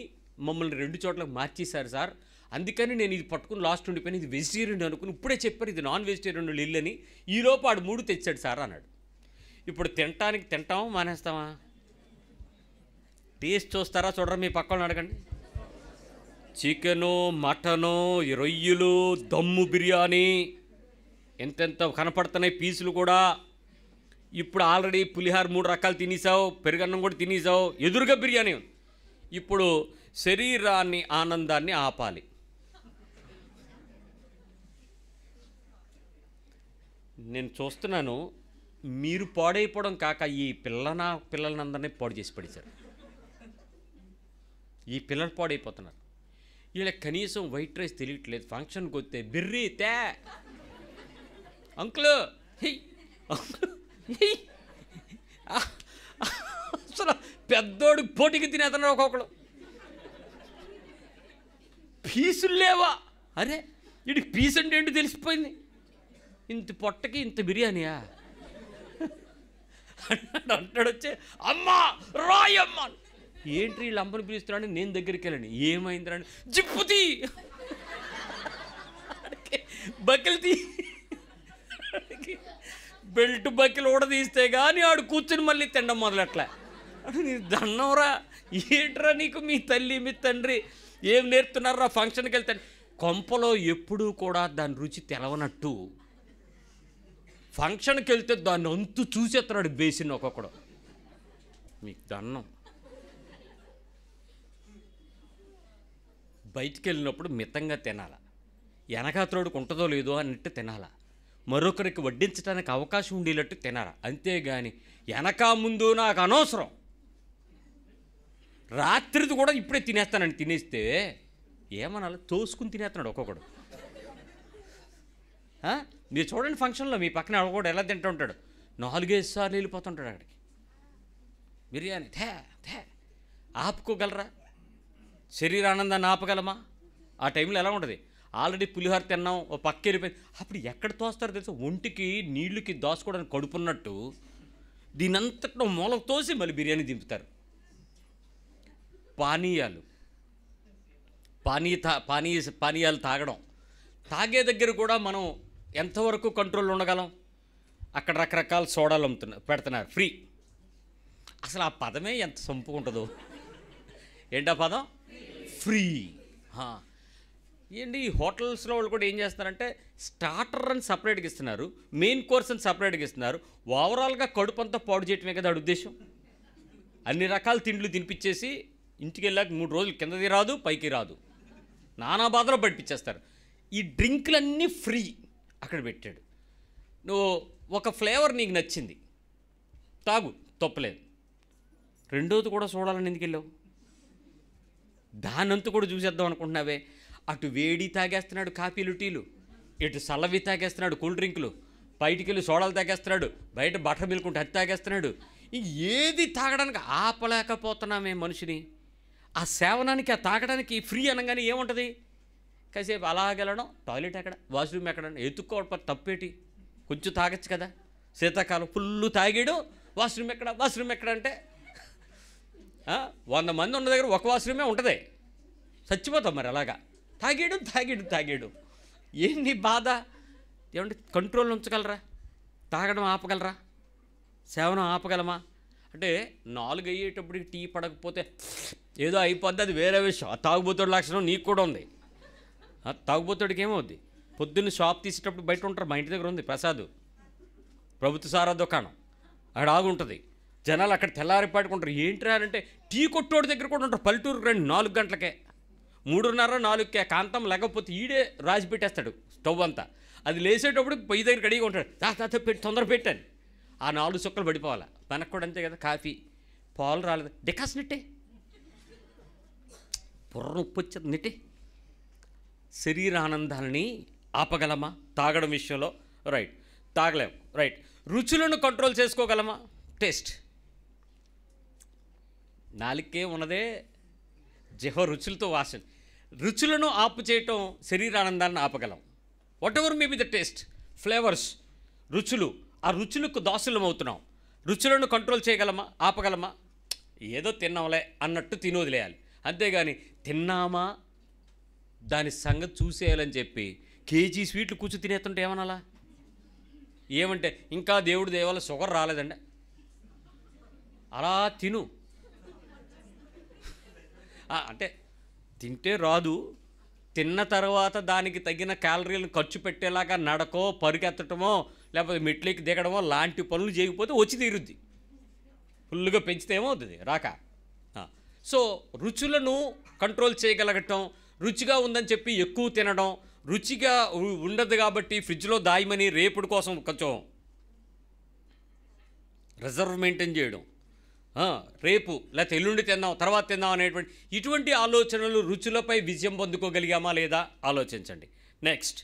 [SPEAKER 1] మమ్మల్ని 2 చోట్లకు మార్చేశారు సార్, అందుకని నేను ఇది పట్టుకుని లాస్ట్ ఉండిపోయిన, ఇది వెజిటేరియన్ అనుకుని ఇప్పుడే చెప్పారు ఇది నాన్ వెజిటేరియన్ ఇల్లు అని, ఈలోపు ఆడు 3 తెచ్చాడు సార్ అన్నాడు. ఇప్పుడు తింటామా మానేస్తామా? టేస్ట్ చూస్తారా చూడరా? మీ పక్కన అడగండి. చికెను, మటను, రొయ్యలు, దమ్ము బిర్యానీ, ఎంతెంత కనపడుతున్నాయి పీసులు కూడా. ఇప్పుడు ఆల్రెడీ పులిహార 3 రకాలు తినేసావు, పెరుగన్నం కూడా తినేసావు, ఎదురుగా బిర్యానీ ఉంది. ఇప్పుడు శరీరాన్ని ఆనందాన్ని ఆపాలి. నేను చూస్తున్నాను, మీరు పాడైపోవడం కాక ఈ పిల్లలందరినీ పాడు చేసి పడేశారు. ఈ పిల్లలు పాడైపోతున్నారు. వీళ్ళకి కనీసం వైట్ రైస్ తెలియట్లేదు. ఫంక్షన్కి వస్తే బిర్రీ తే అంకుల్ హెయ్ అసలు పెద్దోడు పోటీకి తినేస్తున్నారు. ఒక్కొక్కడు పీసులు లేవా? అరే వీడికి పీస్ అంటే ఏంటి తెలిసిపోయింది. ఇంత పొట్టకి ఇంత బిర్యానీయా అంటాడు. వచ్చే అమ్మా రాయమ్మ, ఏంటి వీళ్ళు అమ్మని పిలుస్తున్నాడు. నేను దగ్గరికి వెళ్ళండి, ఏమైందిరాని జిప్పుతీ బకెల్తీ బెల్ట్ బకెల్ ఊడదీస్తే కానీ ఆడు కూర్చుని మళ్ళీ తినడం మొదలెట్లా. నీ దన్నవరా, ఏంట్రా నీకు మీ తల్లి మీ తండ్రి ఏం నేర్పుతున్నారా? ఫంక్షన్కి వెళ్తాను కొంపలో ఎప్పుడూ కూడా దాని రుచి తెలవనట్టు ఫంక్షన్కి వెళ్తే దాన్ని అంతు చూసేస్తున్నాడు బేసిన్ ఒక్కొక్కడు. మీకు దన్నం. బయటికి వెళ్ళినప్పుడు మితంగా తినాల, వెనకాతోడికి ఉంటుందో లేదో అన్నట్టు తినాల, మరొకరికి వడ్డించడానికి అవకాశం ఉండేటట్టు తినాలా. అంతేగాని వెనక ముందు నాకు అనవసరం, రాత్రిది కూడా ఇప్పుడే తినేస్తానని తినేస్తే ఏమనాలి? తోసుకుని తినేస్తున్నాడు ఒక్కొక్కడు. మీరు చూడండి ఫంక్షన్లో మీ పక్కన కూడా ఎలా తింటూ ఉంటాడు. 4-5 సార్లు వెళ్ళిపోతుంటాడు అక్కడికి. బిర్యానీ థే థే ఆపుకోగలరా? శరీరానందాన్ని ఆపగలమా? ఆ టైంలో ఎలా ఉంటుంది? ఆల్రెడీ పులిహోర తిన్నాం, ఓ పక్క వెళ్ళిపోయింది. అప్పుడు ఎక్కడ తోస్తారో తెలుసు, ఒంటికి నీళ్ళకి దోసుకోవడానికి కడుపున్నట్టు దీనంతట్లో మూలకు తోసి మళ్ళీ బిర్యానీ దింపుతారు. పానీయాలు తాగడం, తాగే దగ్గర కూడా మనం ఎంతవరకు కంట్రోల్లో ఉండగలం? అక్కడ రకరకాల సోడాలు పెడుతున్నారు ఫ్రీ. అసలు ఆ పదమే ఎంత సంపుకుంటుందో. ఏంటా పదం? ఫ్రీ. ఏంటి ఈ హోటల్స్లో వాళ్ళు కూడా ఏం చేస్తున్నారంటే స్టార్టర్ అని సపరేట్గా ఇస్తున్నారు, మెయిన్ కోర్స్ అని సపరేట్గా ఇస్తున్నారు. ఓవరాల్గా కడుపు అంతా పాడు చేయటమే కదా వాడి ఉద్దేశం. అన్ని రకాల తిండ్లు తినిపించేసి ఇంటికి వెళ్ళాక 3 రోజులు కిందది రాదు పైకి రాదు, నానా బాధలో పడిపించేస్తారు. ఈ డ్రింకులన్నీ ఫ్రీ అక్కడ పెట్టాడు. నువ్వు ఒక ఫ్లేవర్ నీకు నచ్చింది, తాగు, తప్పలేదు. రెండోది కూడా చూడాలని ఎందుకు వెళ్ళావు? దానంతా కూడా చూసేద్దాం అనుకుంటున్నావే. అటు వేడి తాగేస్తున్నాడు కాఫీలు టీలు, ఇటు చల్లవి తాగేస్తున్నాడు కూల్ డ్రింకులు, బయటికి వెళ్ళి సోడాలు తాగేస్తున్నాడు, బయట బటర్ మిల్క్ ఉంటే అది తాగేస్తున్నాడు. ఏది తాగడానికి ఆపలేకపోతున్నామే మనిషిని. ఆ సేవనానికి, ఆ తాగడానికి ఫ్రీ అనగానే ఏముంటుంది? కాసేపు అలాగెళ్ళడం, టాయిలెట్ ఎక్కడ, వాష్రూమ్ ఎక్కడ ఎత్తుక్కోవడం తప్పేటి? కొంచెం తాగొచ్చు కదా. శీతాకాలం ఫుల్లు తాగాడు, వాష్రూమ్ ఎక్కడ అంటే 100 మంది ఉన్న దగ్గర ఒక వాష్రూమే ఉంటుంది, చచ్చిపోతాం మరి అలాగా. తాగాడు ఏంటి బాధ? ఏమంటే కంట్రోల్ ఉంచగలరా? తాగడం ఆపగలరా? సేవనం ఆపగలమా? అంటే 4 అయ్యేటప్పటికి టీ పడకపోతే ఏదో అయిపోద్ది, అది వేరే విషయం. ఆ తాగుబోతుడి లక్షణం నీకు కూడా ఉంది. తాగుబోతుడికి ఏమవుద్ది? పొద్దున్న షాప్ తీసేటప్పుడు బయట ఉంటారు. మా ఇంటి దగ్గర ఉంది ప్రసాద్, ప్రభుత్వ సారా దుకాణం, అక్కడ ఆగుంటుంది. జనాలు అక్కడ తెల్లారిపాటుకుంటారు. ఏంట్రా అంటే టీ కొట్టోడి దగ్గర కూడా ఉంటారు. పల్లెటూరుకు రండి 4 గంటలకే, 3:30-4కే కాంతం లేకపోతే ఈడే రాజి పెట్టేస్తాడు స్టవ్ అంతా. అది లేసేటప్పుడు పొయ్యి దగ్గర కడిగి ఉంటాడు. పెట్టి తొందర పెట్టాను, ఆ 4 చుక్కలు పడిపోవాలి. మనకు కూడా అంతే కదా. కాఫీ పాలు రాలేదు, డికాస్ నెట్టే, బుర్ర ఉప్పు వచ్చేది నెట్టే. శరీరానందాన్ని ఆపగలమా తాగడం విషయంలో? రైట్, తాగలేము. రైట్, రుచులను కంట్రోల్ చేసుకోగలమా? టేస్ట్. నాలుకే ఉన్నదే జిహ్వ రుచులతో వాసన. రుచులను ఆపు చేయటం శరీరానందాన్ని ఆపగలం. Whatever may be the taste, flavours, రుచులు. ఆ రుచులకు దాసులం అవుతున్నాం. రుచులను కంట్రోల్ చేయగలమా? ఆపగలమా? ఏదో తిన్నాంలే అన్నట్టు తినొదిలేయాలి. అంతేగాని తిన్నామా దాని సంగతి చూసేయాలని చెప్పి కేజీ స్వీట్లు కూర్చు తినేస్తుంటే ఏమనాలా? ఏమంటే ఇంకా దేవుడి దేవాల షుగర్ రాలేదండి, అలా తిను అంటే తింటే రాదు. తిన్న తర్వాత దానికి తగిన క్యాలరీలను ఖర్చు పెట్టేలాగా నడకో, పరిగెత్తటమో, లేకపోతే మెట్లెక్కి దిగడమో లాంటి పనులు చేయకపోతే వచ్చి తీరుద్ది. ఫుల్గా పెంచితే ఏమవుతుంది రాక. సో రుచులను కంట్రోల్ చేయగలగటం, రుచిగా ఉందని చెప్పి ఎక్కువ తినడం, రుచిగా ఉండదు కాబట్టి ఫ్రిడ్జ్లో దాయమని రేపుడు కోసం కొంచెం రిజర్వ్ మెయింటైన్ చేయడం, రేపు లేకపోతే ఎల్లుండి తిందాం తర్వాత తిందాం అనేటువంటి ఇటువంటి ఆలోచనలు రుచులపై విజయం పొందుకోగలిగామా లేదా ఆలోచించండి. నెక్స్ట్,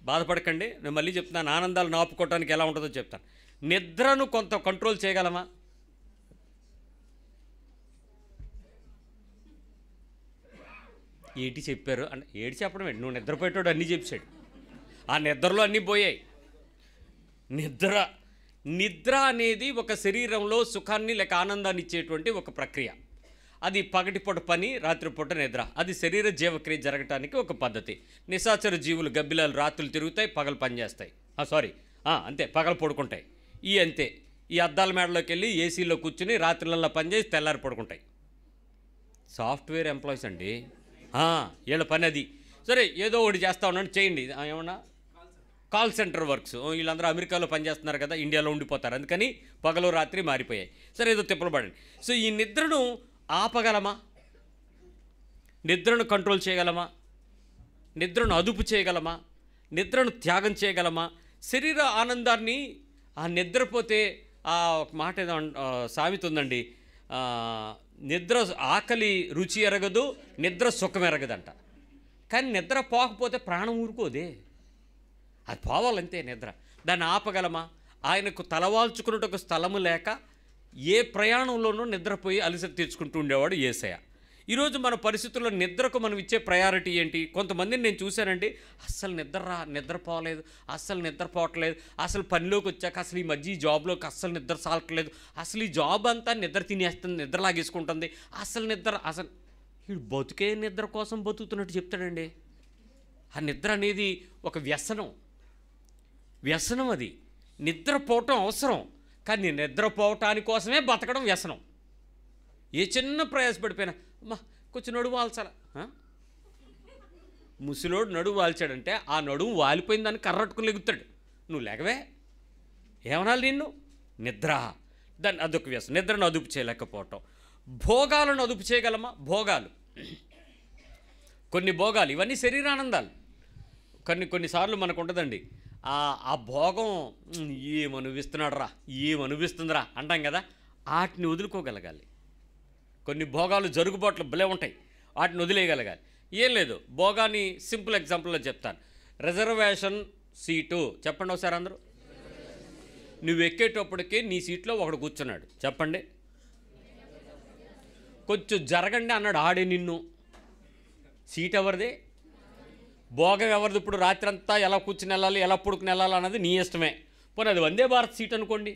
[SPEAKER 1] బాధపడకండి, నేను మళ్ళీ చెప్తున్నాను, ఆనందాలు నాపుకోవటానికి ఎలా ఉంటుందో చెప్తాను. నిద్రను కొంత కంట్రోల్ చేయగలమా? ఏటి చెప్పారు అంటే ఏటి చెప్పడం ఏంటి, నువ్వు నిద్రపోయేటోడు అన్నీ చెప్పాడు. ఆ నిద్రలో అన్నీ పోయాయి. నిద్ర అనేది ఒక శరీరంలో సుఖాన్ని లేక ఆనందాన్ని ఇచ్చేటువంటి ఒక ప్రక్రియ. అది పగటిపూట పని, రాత్రిపూట నిద్ర. అది శరీర జీవక్రియ జరగటానికి ఒక పద్ధతి. నిశాచర జీవులు గబ్బిలాలు రాత్రులు తిరుగుతాయి, పగలు పనిచేస్తాయి. అంతే, పగలు పడుకుంటాయి. అంతే, ఈ అద్దాల మేడలోకి వెళ్ళి ఏసీలో కూర్చుని రాత్రులల్లో పనిచేసి తెల్లారి పడుకుంటాయి. సాఫ్ట్వేర్ ఎంప్లాయీస్ అండి, వీళ్ళ పని అది. సరే, ఏదో ఒకటి చేస్తా ఉన్నాను, చేయండి. ఏమన్నా కాల్ సెంటర్ వర్క్స్, వీళ్ళందరూ అమెరికాలో పనిచేస్తున్నారు కదా, ఇండియాలో ఉండిపోతారు, అందుకని పగలు రాత్రి మారిపోయాయి. సరే, ఏదో తిప్పలు పడండి. సో ఈ నిద్రను ఆపగలమా? నిద్రను కంట్రోల్ చేయగలమా? నిద్రను అదుపు చేయగలమా? నిద్రను త్యాగం చేయగలమా? శరీర ఆనందాన్ని నిద్రపోతే ఒక మాట ఏదో సామెత ఉందండి, నిద్ర ఆకలి రుచి ఎరగదు, నిద్ర సుఖం ఎరగదంట. కానీ నిద్ర పోకపోతే ప్రాణం ఊరుకోదే, అది పోవాలంతే నిద్ర. దాన్ని ఆపగలమా? ఆయనకు తలవాల్చుకున్నట్టు స్థలము లేక ఏ ప్రయాణంలోనూ నిద్రపోయి అలసట తీర్చుకుంటూ ఉండేవాడు యేసయ్య. ఈరోజు మన పరిస్థితుల్లో నిద్రకు మనం ఇచ్చే ప్రయారిటీ ఏంటి? కొంతమందిని నేను చూశానండి, అస్సలు నిద్రపోలేదు, అస్సలు నిద్రపోవట్లేదు, అసలు పనిలోకి వచ్చాక అసలు ఈ మధ్య ఈ జాబ్లోకి అస్సలు నిద్ర సాలట్లేదు, అసలు ఈ జాబ్ అంతా నిద్ర తినేస్తుంది, నిద్ర లాగేసుకుంటుంది, అసలు వీడు బతుకే నిద్ర కోసం బతుకుతున్నట్టు చెప్తాడండి. ఆ నిద్ర అనేది ఒక వ్యసనం. అది నిద్రపోవటం అవసరం, కానీ నిద్రపోవటాని కోసమే బతకడం వ్యసనం. ఏ చిన్న ప్రయాసపడిపోయినా అమ్మా కొంచెం నడుము వాల్చాల, ముసలోడు నడుము వాల్చాడంటే ఆ నడుము వాలిపోయిన దాన్ని కర్రట్టుకుని లెగుతాడు. నువ్వు లేకవే, ఏమనాలి నిన్ను? నిద్ర, దాన్ని అదొక వ్యసనం. నిద్రను అదుపు చేయలేకపోవటం. భోగాలను అదుపు చేయగలమా? కొన్ని భోగాలు ఇవన్నీ శరీరానందాలు. కొన్నిసార్లు మనకు ఉంటుందండి, ఆ భోగం ఏమనుభవిస్తున్నాడు రా, ఏమనుభవిస్తుందిరా అంటాం కదా, వాటిని వదులుకోగలగాలి. కొన్ని భోగాలు జరుగుబాట్లు భలే ఉంటాయి, వాటిని వదిలేయగలగాలి. ఏం లేదు, భోగాన్ని సింపుల్ ఎగ్జాంపుల్లో చెప్తాను. రిజర్వేషన్ సీటు చెప్పండి ఒకసారి అందరూ. నువ్వు ఎక్కేటప్పటికే నీ సీట్లో ఒకడు కూర్చున్నాడు, చెప్పండి. కొంచెం జరగండి అన్నాడు, ఆడే నిన్ను. సీట్ ఎవరిది? భోగం ఎవరిది? ఇప్పుడు రాత్రి అంతా ఎలా కూర్చుని వెళ్ళాలి, ఎలా పుడుకుని వెళ్ళాలి అన్నది నీ ఇష్టమే. పోనీ అది వందే భారత్ సీట్ అనుకోండి,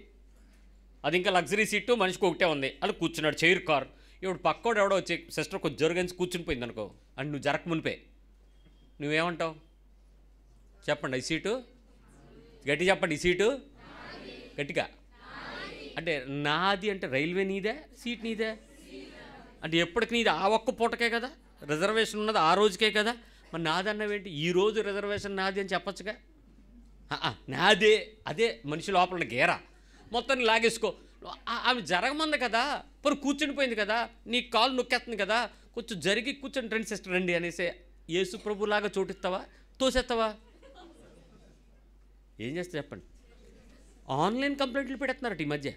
[SPEAKER 1] అది ఇంకా లగ్జరీ సీటు, మనిషికి ఒకటే ఉంది, అలా కూర్చున్నాడు, చైర్ కార్. ఇప్పుడు పక్కోడు ఎవడో వచ్చి సిస్టర్ కొంచెం జరుగంచి కూర్చుని పోయింది అనుకో, అని నువ్వు జరగక మునిపే నువ్వేమంటావు? చెప్పండి, ఈ సీటు గట్టి చెప్పండి, ఈ సీటు గట్టిగా. అంటే నాది అంటే రైల్వే నీదే, సీట్ నీదే అంటే ఎప్పటికి నీది? ఆ ఒక్క పూటకే కదా రిజర్వేషన్ ఉన్నది, ఆ రోజుకే కదా. మరి నాదన్నవేంటి? ఈరోజు రిజర్వేషన్ నాది అని చెప్పచ్చుగా. నాదే, అదే మనిషి లోపల గేరా మొత్తాన్ని లాగేసుకో. ఆమె జరగమంది కదా, మరి కూర్చుని పోయింది కదా, నీ కాలు నొక్కేస్తుంది కదా, కొంచెం జరిగి కూర్చొని రండి సిస్టర్ రండి అనేసి యేసు ప్రభులాగా చోటిస్తావా, తోసేస్తావా? ఏం చేస్తా చెప్పండి? ఆన్లైన్ కంప్లైంట్లు పెడుతున్నారట ఈ మధ్య.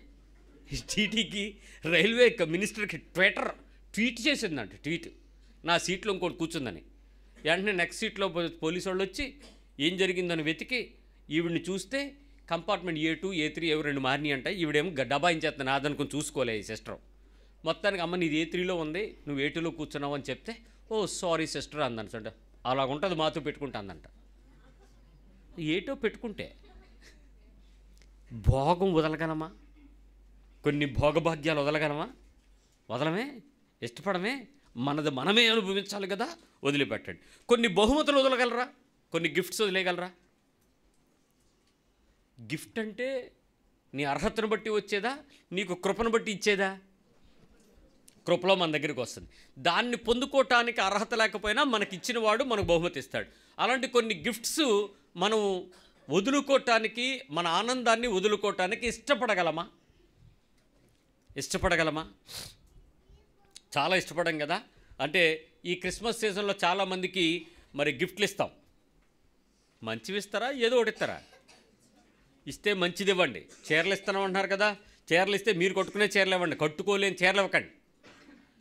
[SPEAKER 1] టీటీకి రైల్వే మినిస్టర్కి ట్వీట్ చేసిందంట, ట్వీట్, నా సీట్లో ఇంకోటి కూర్చుందని. వెంటనే నెక్స్ట్ సీట్లో పోలీసు వాళ్ళు వచ్చి ఏం జరిగిందని వెతికి ఈవిడిని చూస్తే కంపార్ట్మెంట్ A2 A3 ఏవో 2 మారినాయి అంట. ఈవిడేమో డబాయించేస్తాను నాదనుకుని చూసుకోలే ఈ సిస్టర్. మొత్తానికి అమ్మ నీది A3లో ఉంది, నువ్వు A2లో కూర్చున్నావు అని చెప్తే, ఓ సారీ సిస్టర్ అందంట. అలాగుంటుంది, మాతో పెట్టుకుంటా అందంట. ఏటో పెట్టుకుంటే భోగం వదలగలమా? కొన్ని భోగభాగ్యాలు వదలగలమా? వదలమే, ఇష్టపడమే, మనది మనమే అనుభవించాలి కదా, వదిలిపెట్టండి. కొన్ని బహుమతులు వదలగలరా? కొన్ని గిఫ్ట్స్ వదిలేయగలరా? గిఫ్ట్ అంటే నీ అర్హతను బట్టి వచ్చేదా, నీకు కృపను బట్టి ఇచ్చేదా? కృపలో మన దగ్గరికి వస్తుంది. దాన్ని పొందుకోవటానికి అర్హత లేకపోయినా మనకి ఇచ్చిన వాడు మనకు బహుమతి ఇస్తాడు. అలాంటి కొన్ని గిఫ్ట్స్ మనం వదులుకోవటానికి, మన ఆనందాన్ని వదులుకోవటానికి ఇష్టపడగలమా? చాలా ఇష్టపడం కదా. అంటే ఈ క్రిస్మస్ సీజన్లో చాలామందికి మరి గిఫ్ట్లు ఇస్తాం. మంచివి ఇస్తారా, ఏదో ఒకటి ఇస్తారా? ఇస్తే మంచిది ఇవ్వండి. చీరలు ఇస్తాను అంటున్నారు కదా, చీరలు ఇస్తే మీరు కొట్టుకునే చీరలు ఇవ్వండి, కట్టుకోలేని చీరలు ఇవ్వకండి.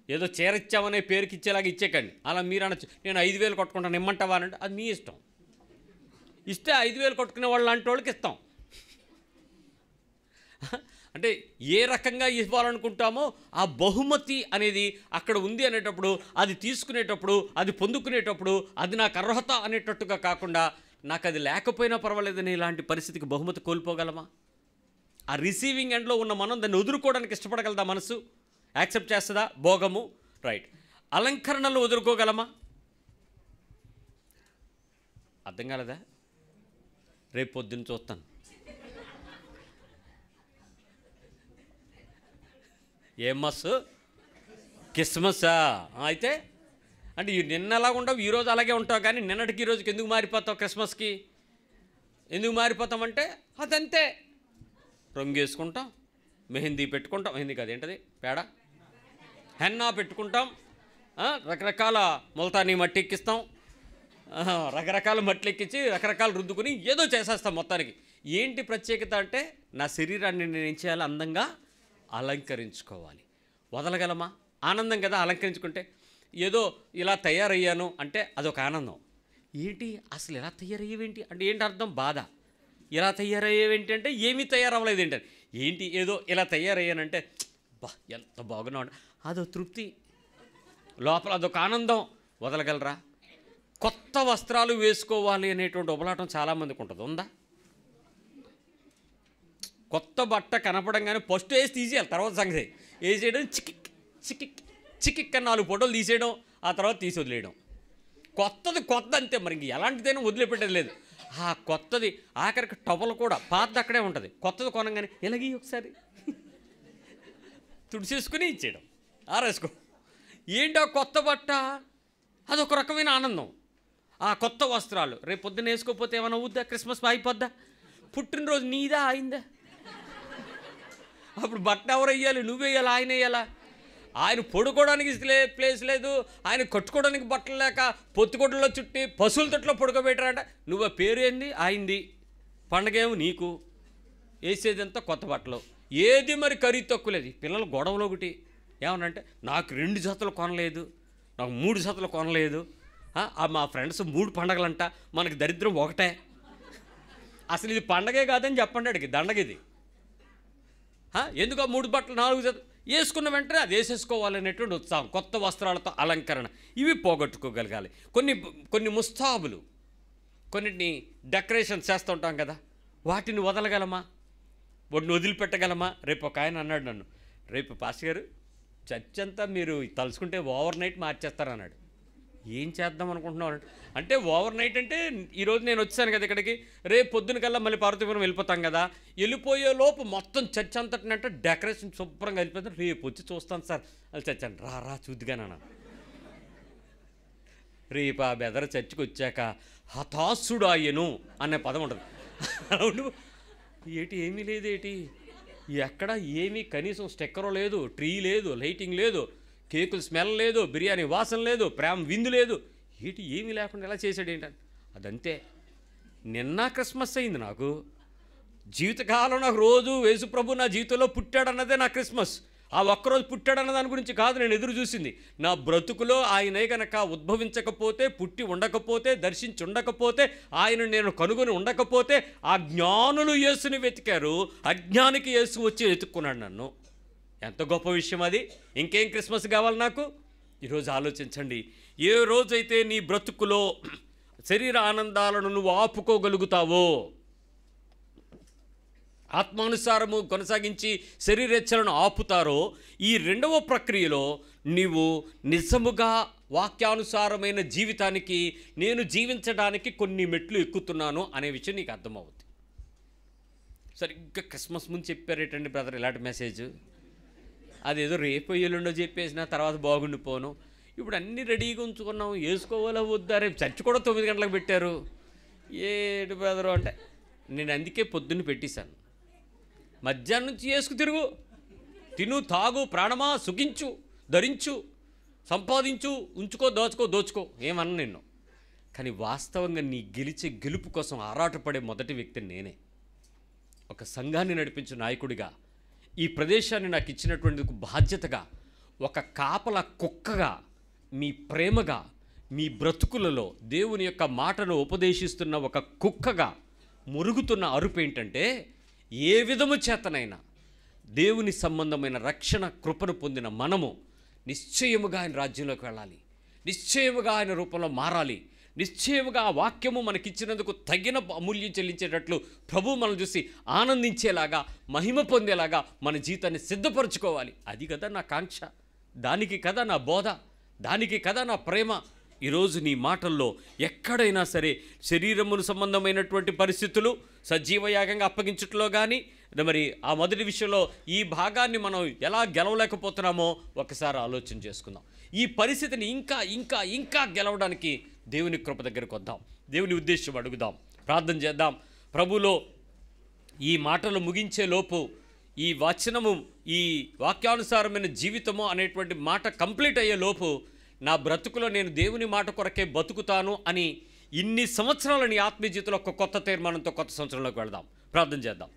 [SPEAKER 1] ఏదో చీర ఇచ్చామనే పేరుకి ఇచ్చేలాగా ఇచ్చేకండి. అలా మీరు అనొచ్చు, నేను 5,000 కొట్టుకుంటాను ఇమ్మంటావా అంటే అది మీ ఇష్టం. ఇస్తే 5,000 కొట్టుకునే వాళ్ళు లాంటి వాళ్ళకి ఇస్తాం. అంటే ఏ రకంగా ఇవ్వాలనుకుంటామో ఆ బహుమతి అనేది అక్కడ ఉంది అనేటప్పుడు, అది తీసుకునేటప్పుడు, అది పొందుకునేటప్పుడు అది నాకు అర్హత అనేటట్టుగా కాకుండా, నాకు అది లేకపోయినా పర్వాలేదని ఇలాంటి పరిస్థితికి బహుమతి కోల్పోగలమా? ఆ రిసీవింగ్ ఎండ్లో ఉన్న మనం దాన్ని వదులుకోవడానికి ఇష్టపడగలదా? మనసు యాక్సెప్ట్ చేస్తుందా? భోగము, రైట్. అలంకరణలు వదులుకోగలమా? అర్థం కాలేదా? రేపు పొద్దున్న చూస్తాను. ఏం మస్సు? క్రిస్మస్సా? అయితే అంటే నిన్న అలాగ ఉండవు, ఈరోజు అలాగే ఉంటావు, కానీ నిన్నటికి ఈరోజుకి ఎందుకు మారిపోతావు? క్రిస్మస్కి ఎందుకు మారిపోతామంటే అదంతే. రంగు వేసుకుంటాం, మెహందీ పెట్టుకుంటాం, మెహందీ కాదు ఏంటది, పేడ, హెన్నా పెట్టుకుంటాం, రకరకాల ముల్తానీ మట్టి ఎక్కిస్తాం, రకరకాల మట్లు ఎక్కించి రకరకాలు రుద్దుకుని ఏదో చేసేస్తాం మొత్తానికి. ఏంటి ప్రత్యేకత అంటే, నా శరీరాన్ని నేను ఏం చేయాలి? అందంగా అలంకరించుకోవాలి. వదలగలమా? ఆనందం కదా అలంకరించుకుంటే. ఏదో ఇలా తయారయ్యాను అంటే అదొక ఆనందం. ఏంటి అసలు ఇలా తయారయ్యేవేంటి అంటే ఏంటి అర్థం? బాధ. ఇలా తయారయ్యేవేంటి అంటే ఏమీ తయారవ్వలేదు ఏంటంటే, ఏంటి ఏదో ఇలా తయారయ్యానంటే బా ఎంత బాగున్నావు, అదో తృప్తి, లోపల అదొక ఆనందం. వదలగలరా? కొత్త వస్త్రాలు వేసుకోవాలి అనేటువంటి ఉబలాటం చాలామందికి ఉంటుంది. ఉందా? కొత్త బట్ట కనపడంగానే ఫస్ట్ వేసి తీసేయాలి, తర్వాత సంగతి వేసేయడం, చికిక్ చికిక్ చికిక్ అని 4 ఫోటోలు తీసేయడం, ఆ తర్వాత తీసి వదిలేయడం. కొత్తది కొత్త అంతే, మరి ఇంక ఎలాంటిదైనా వదిలిపెట్టేది లేదు. ఆ కొత్తది ఆఖరికి టవల్ కూడా పాతది అక్కడే ఉంటుంది. కొత్తది కొనగానే ఎలాగీ ఒకసారి తుడిచేసుకుని ఇచ్చేయడం, ఆరేసుకో. ఏంటో కొత్త బట్ట, అదొక రకమైన ఆనందం. ఆ కొత్త వస్త్రాలు రేపు పొద్దున్న వేసుకోకపోతే ఏమైనా అవుద్దా? క్రిస్మస్ అయిపోద్దా? పుట్టినరోజు నీదా అయిందా? అప్పుడు బట్ట ఎవరు వేయాలి? నువ్వు వేయాలి, ఆయన వేయాలా? ఆయన పడుకోవడానికి ప్లేస్ లేదు, ఆయన కట్టుకోవడానికి బట్టలు లేక పొత్తికొట్టలో చుట్టి పశువుల తొట్లో పడుకోబెట్టారంట. నువ్వు పేరు ఏంది? ఆయింది. పండగ ఏమో నీకు, వేసేదంతా కొత్త బట్టలు. ఏది మరి ఖరీదు తక్కువ లేదు. పిల్లలు గొడవలో ఒకటి ఏమనంటే, నాకు 2 జతలు కొనలేదు, నాకు 3 జతలు కొనలేదు, మా ఫ్రెండ్స్ 3 పండగలంట, మనకి దరిద్రం ఒకటే. అసలు ఇది పండగే కాదని చెప్పండి, అడిగి దండగిది. ఎందుకు 3 బట్టలు 4 జతలు వేసుకున్న వెంటనే అది వేసేసుకోవాలనేటువంటి ఉత్సాహం, కొత్త వస్త్రాలతో అలంకరణ, ఇవి పోగొట్టుకోగలగాలి. కొన్ని ముస్తాబులు, కొన్నిటిని డెకరేషన్ చేస్తూ ఉంటాం కదా, వాటిని వదలగలమా? వాటిని వదిలిపెట్టగలమా? రేపు ఒక ఆయన అన్నాడు నన్ను, రేపు పాస్టర్ గారు చర్చ్ అంతా మీరు తలుచుకుంటే ఓవర్ నైట్ మార్చేస్తారన్నాడు. ఏం చేద్దాం అనుకుంటున్నావు అంటే, ఓవర్ నైట్ అంటే ఈరోజు నేను వచ్చాను కదా ఇక్కడికి, రేపు పొద్దున కల్లా మళ్ళీ పార్వతీపురం వెళ్ళిపోతాం కదా, వెళ్ళిపోయే లోపు మొత్తం చర్చ్ అంతటినంటే డెకరేషన్ శుభ్రంగా వెళ్ళిపోతాను, రేపు వచ్చి చూస్తాను సార్ అది చచ్చాను. రా చూద్దిగానన్నా. రేపు ఆ బెదర చర్చికి వచ్చాక హతాశుడు ఆయను అనే పదం ఉంటుంది. ఏటి ఏమీ లేదేటి, ఎక్కడ ఏమీ కనీసం స్టెక్కరో లేదు, ట్రీ లేదు, లైటింగ్ లేదు, కేకులు స్మెల్ లేదు, బిర్యానీ వాసన లేదు, ప్రేమ విందు లేదు, ఏమీ లేకుండా ఎలా చేశాడు ఏంటంటే అదంతే. నిన్న క్రిస్మస్ అయింది నాకు, జీవితకాలం నాకు రోజు యేసుప్రభు నా జీవితంలో పుట్టాడన్నదే నా క్రిస్మస్. ఆ ఒక్కరోజు పుట్టాడన్న దాని గురించి కాదు నేను ఎదురు చూసింది. నా బ్రతుకులో ఆయనే కనుక ఉద్భవించకపోతే, పుట్టి ఉండకపోతే, దర్శించి ఉండకపోతే, ఆయన నేను కనుగొని ఉండకపోతే, ఆ జ్ఞానులు యేసుని వెతికారు, అజ్ఞానికి యేసు వచ్చి వెతుక్కున్నాడు నన్ను. ఎంత గొప్ప విషయం అది. ఇంకేం క్రిస్మస్ కావాలి నాకు? ఈరోజు ఆలోచించండి. ఏ రోజైతే నీ బ్రతుకులో శరీర ఆనందాలను నువ్వు ఆపుకోగలుగుతావో, ఆత్మానుసారము కొనసాగించి శరీరేచ్ఛలను ఆపుతారో, ఈ 2వ ప్రక్రియలో నీవు నిజముగా వాక్యానుసారమైన జీవితానికి, నేను జీవించడానికి కొన్ని మెట్లు ఎక్కుతున్నాను అనే విషయం నీకు అర్థమవుతుంది. సరిగ్గా క్రిస్మస్ ముందు చెప్పారేటండి బ్రదర్ ఇలాంటి మెసేజ్, అదేదో రేపు ఎల్లుండో చెప్పేసిన తర్వాత బాగుండిపోను. ఇప్పుడు అన్నీ రెడీగా ఉంచుకున్నాం, వేసుకోవాలా వద్దా? రేపు చర్చ్ కూడా 9 గంటలకు పెట్టారు. ఏడు బ్రదరు అంటే నేను అందుకే పొద్దున్న పెట్టేశాను. మధ్యాహ్నం నుంచి వేసుకు తిరుగు, తిను, తాగు, ప్రాణమా సుఖించు, ధరించు, సంపాదించు, ఉంచుకో, దోచుకో ఏమన్నా నిన్ను. కానీ వాస్తవంగా నీ గెలిచే గెలుపు కోసం ఆరాటపడే మొదటి వ్యక్తిని నేనే. ఒక సంఘాన్ని నడిపించే నాయకుడిగా, ఈ ప్రదేశాన్ని నాకు ఇచ్చినటువంటి బాధ్యతగా, ఒక కాపల కుక్కగా, మీ ప్రేమగా, మీ బ్రతుకులలో దేవుని యొక్క మాటను ఉపదేశిస్తున్న ఒక కుక్కగా మురుగుతున్న అరుపు ఏంటంటే, ఏ విధము చేతనైనా దేవుని సంబంధమైన రక్షణ కృపను పొందిన మనము నిశ్చయముగా ఆయన రాజ్యంలోకి వెళ్ళాలి, నిశ్చయముగా ఆయన రూపంలో మారాలి, నిశ్చయముగా ఆ వాక్యము మనకిచ్చినందుకు తగిన అమూల్యం చెల్లించేటట్లు ప్రభు మనం చూసి ఆనందించేలాగా, మహిమ పొందేలాగా మన జీవితాన్ని సిద్ధపరచుకోవాలి. అది కదా నా కాంక్ష, దానికి కదా నా బోధ, దానికి కదా నా ప్రేమ. ఈరోజు నీ మాటల్లో ఎక్కడైనా సరే శరీరమును సంబంధమైనటువంటి పరిస్థితులు సజీవయాగంగా అప్పగించట్లో కానీ, మరి ఆ మొదటి విషయంలో ఈ భాగాన్ని మనం ఎలా గెలవలేకపోతున్నామో ఒకసారి ఆలోచన చేసుకుందాం. ఈ పరిస్థితిని ఇంకా ఇంకా ఇంకా గెలవడానికి దేవుని కృప దగ్గరకు వద్దాం, దేవుని ఉద్దేశం అడుగుదాం, ప్రార్థన చేద్దాం. ప్రభులో ఈ మాటలు ముగించే లోపు, ఈ వచనము, ఈ వాక్యానుసారమైన జీవితము అనేటువంటి మాట కంప్లీట్ అయ్యే లోపు, నా బ్రతుకులో నేను దేవుని మాట కొరకే బతుకుతాను అని ఇన్ని సంవత్సరాలు నీ ఆత్మీయ జీవితంలో ఒక కొత్త తీర్మానంతో కొత్త సంవత్సరంలోకి వెళ్దాం. ప్రార్థన చేద్దాం.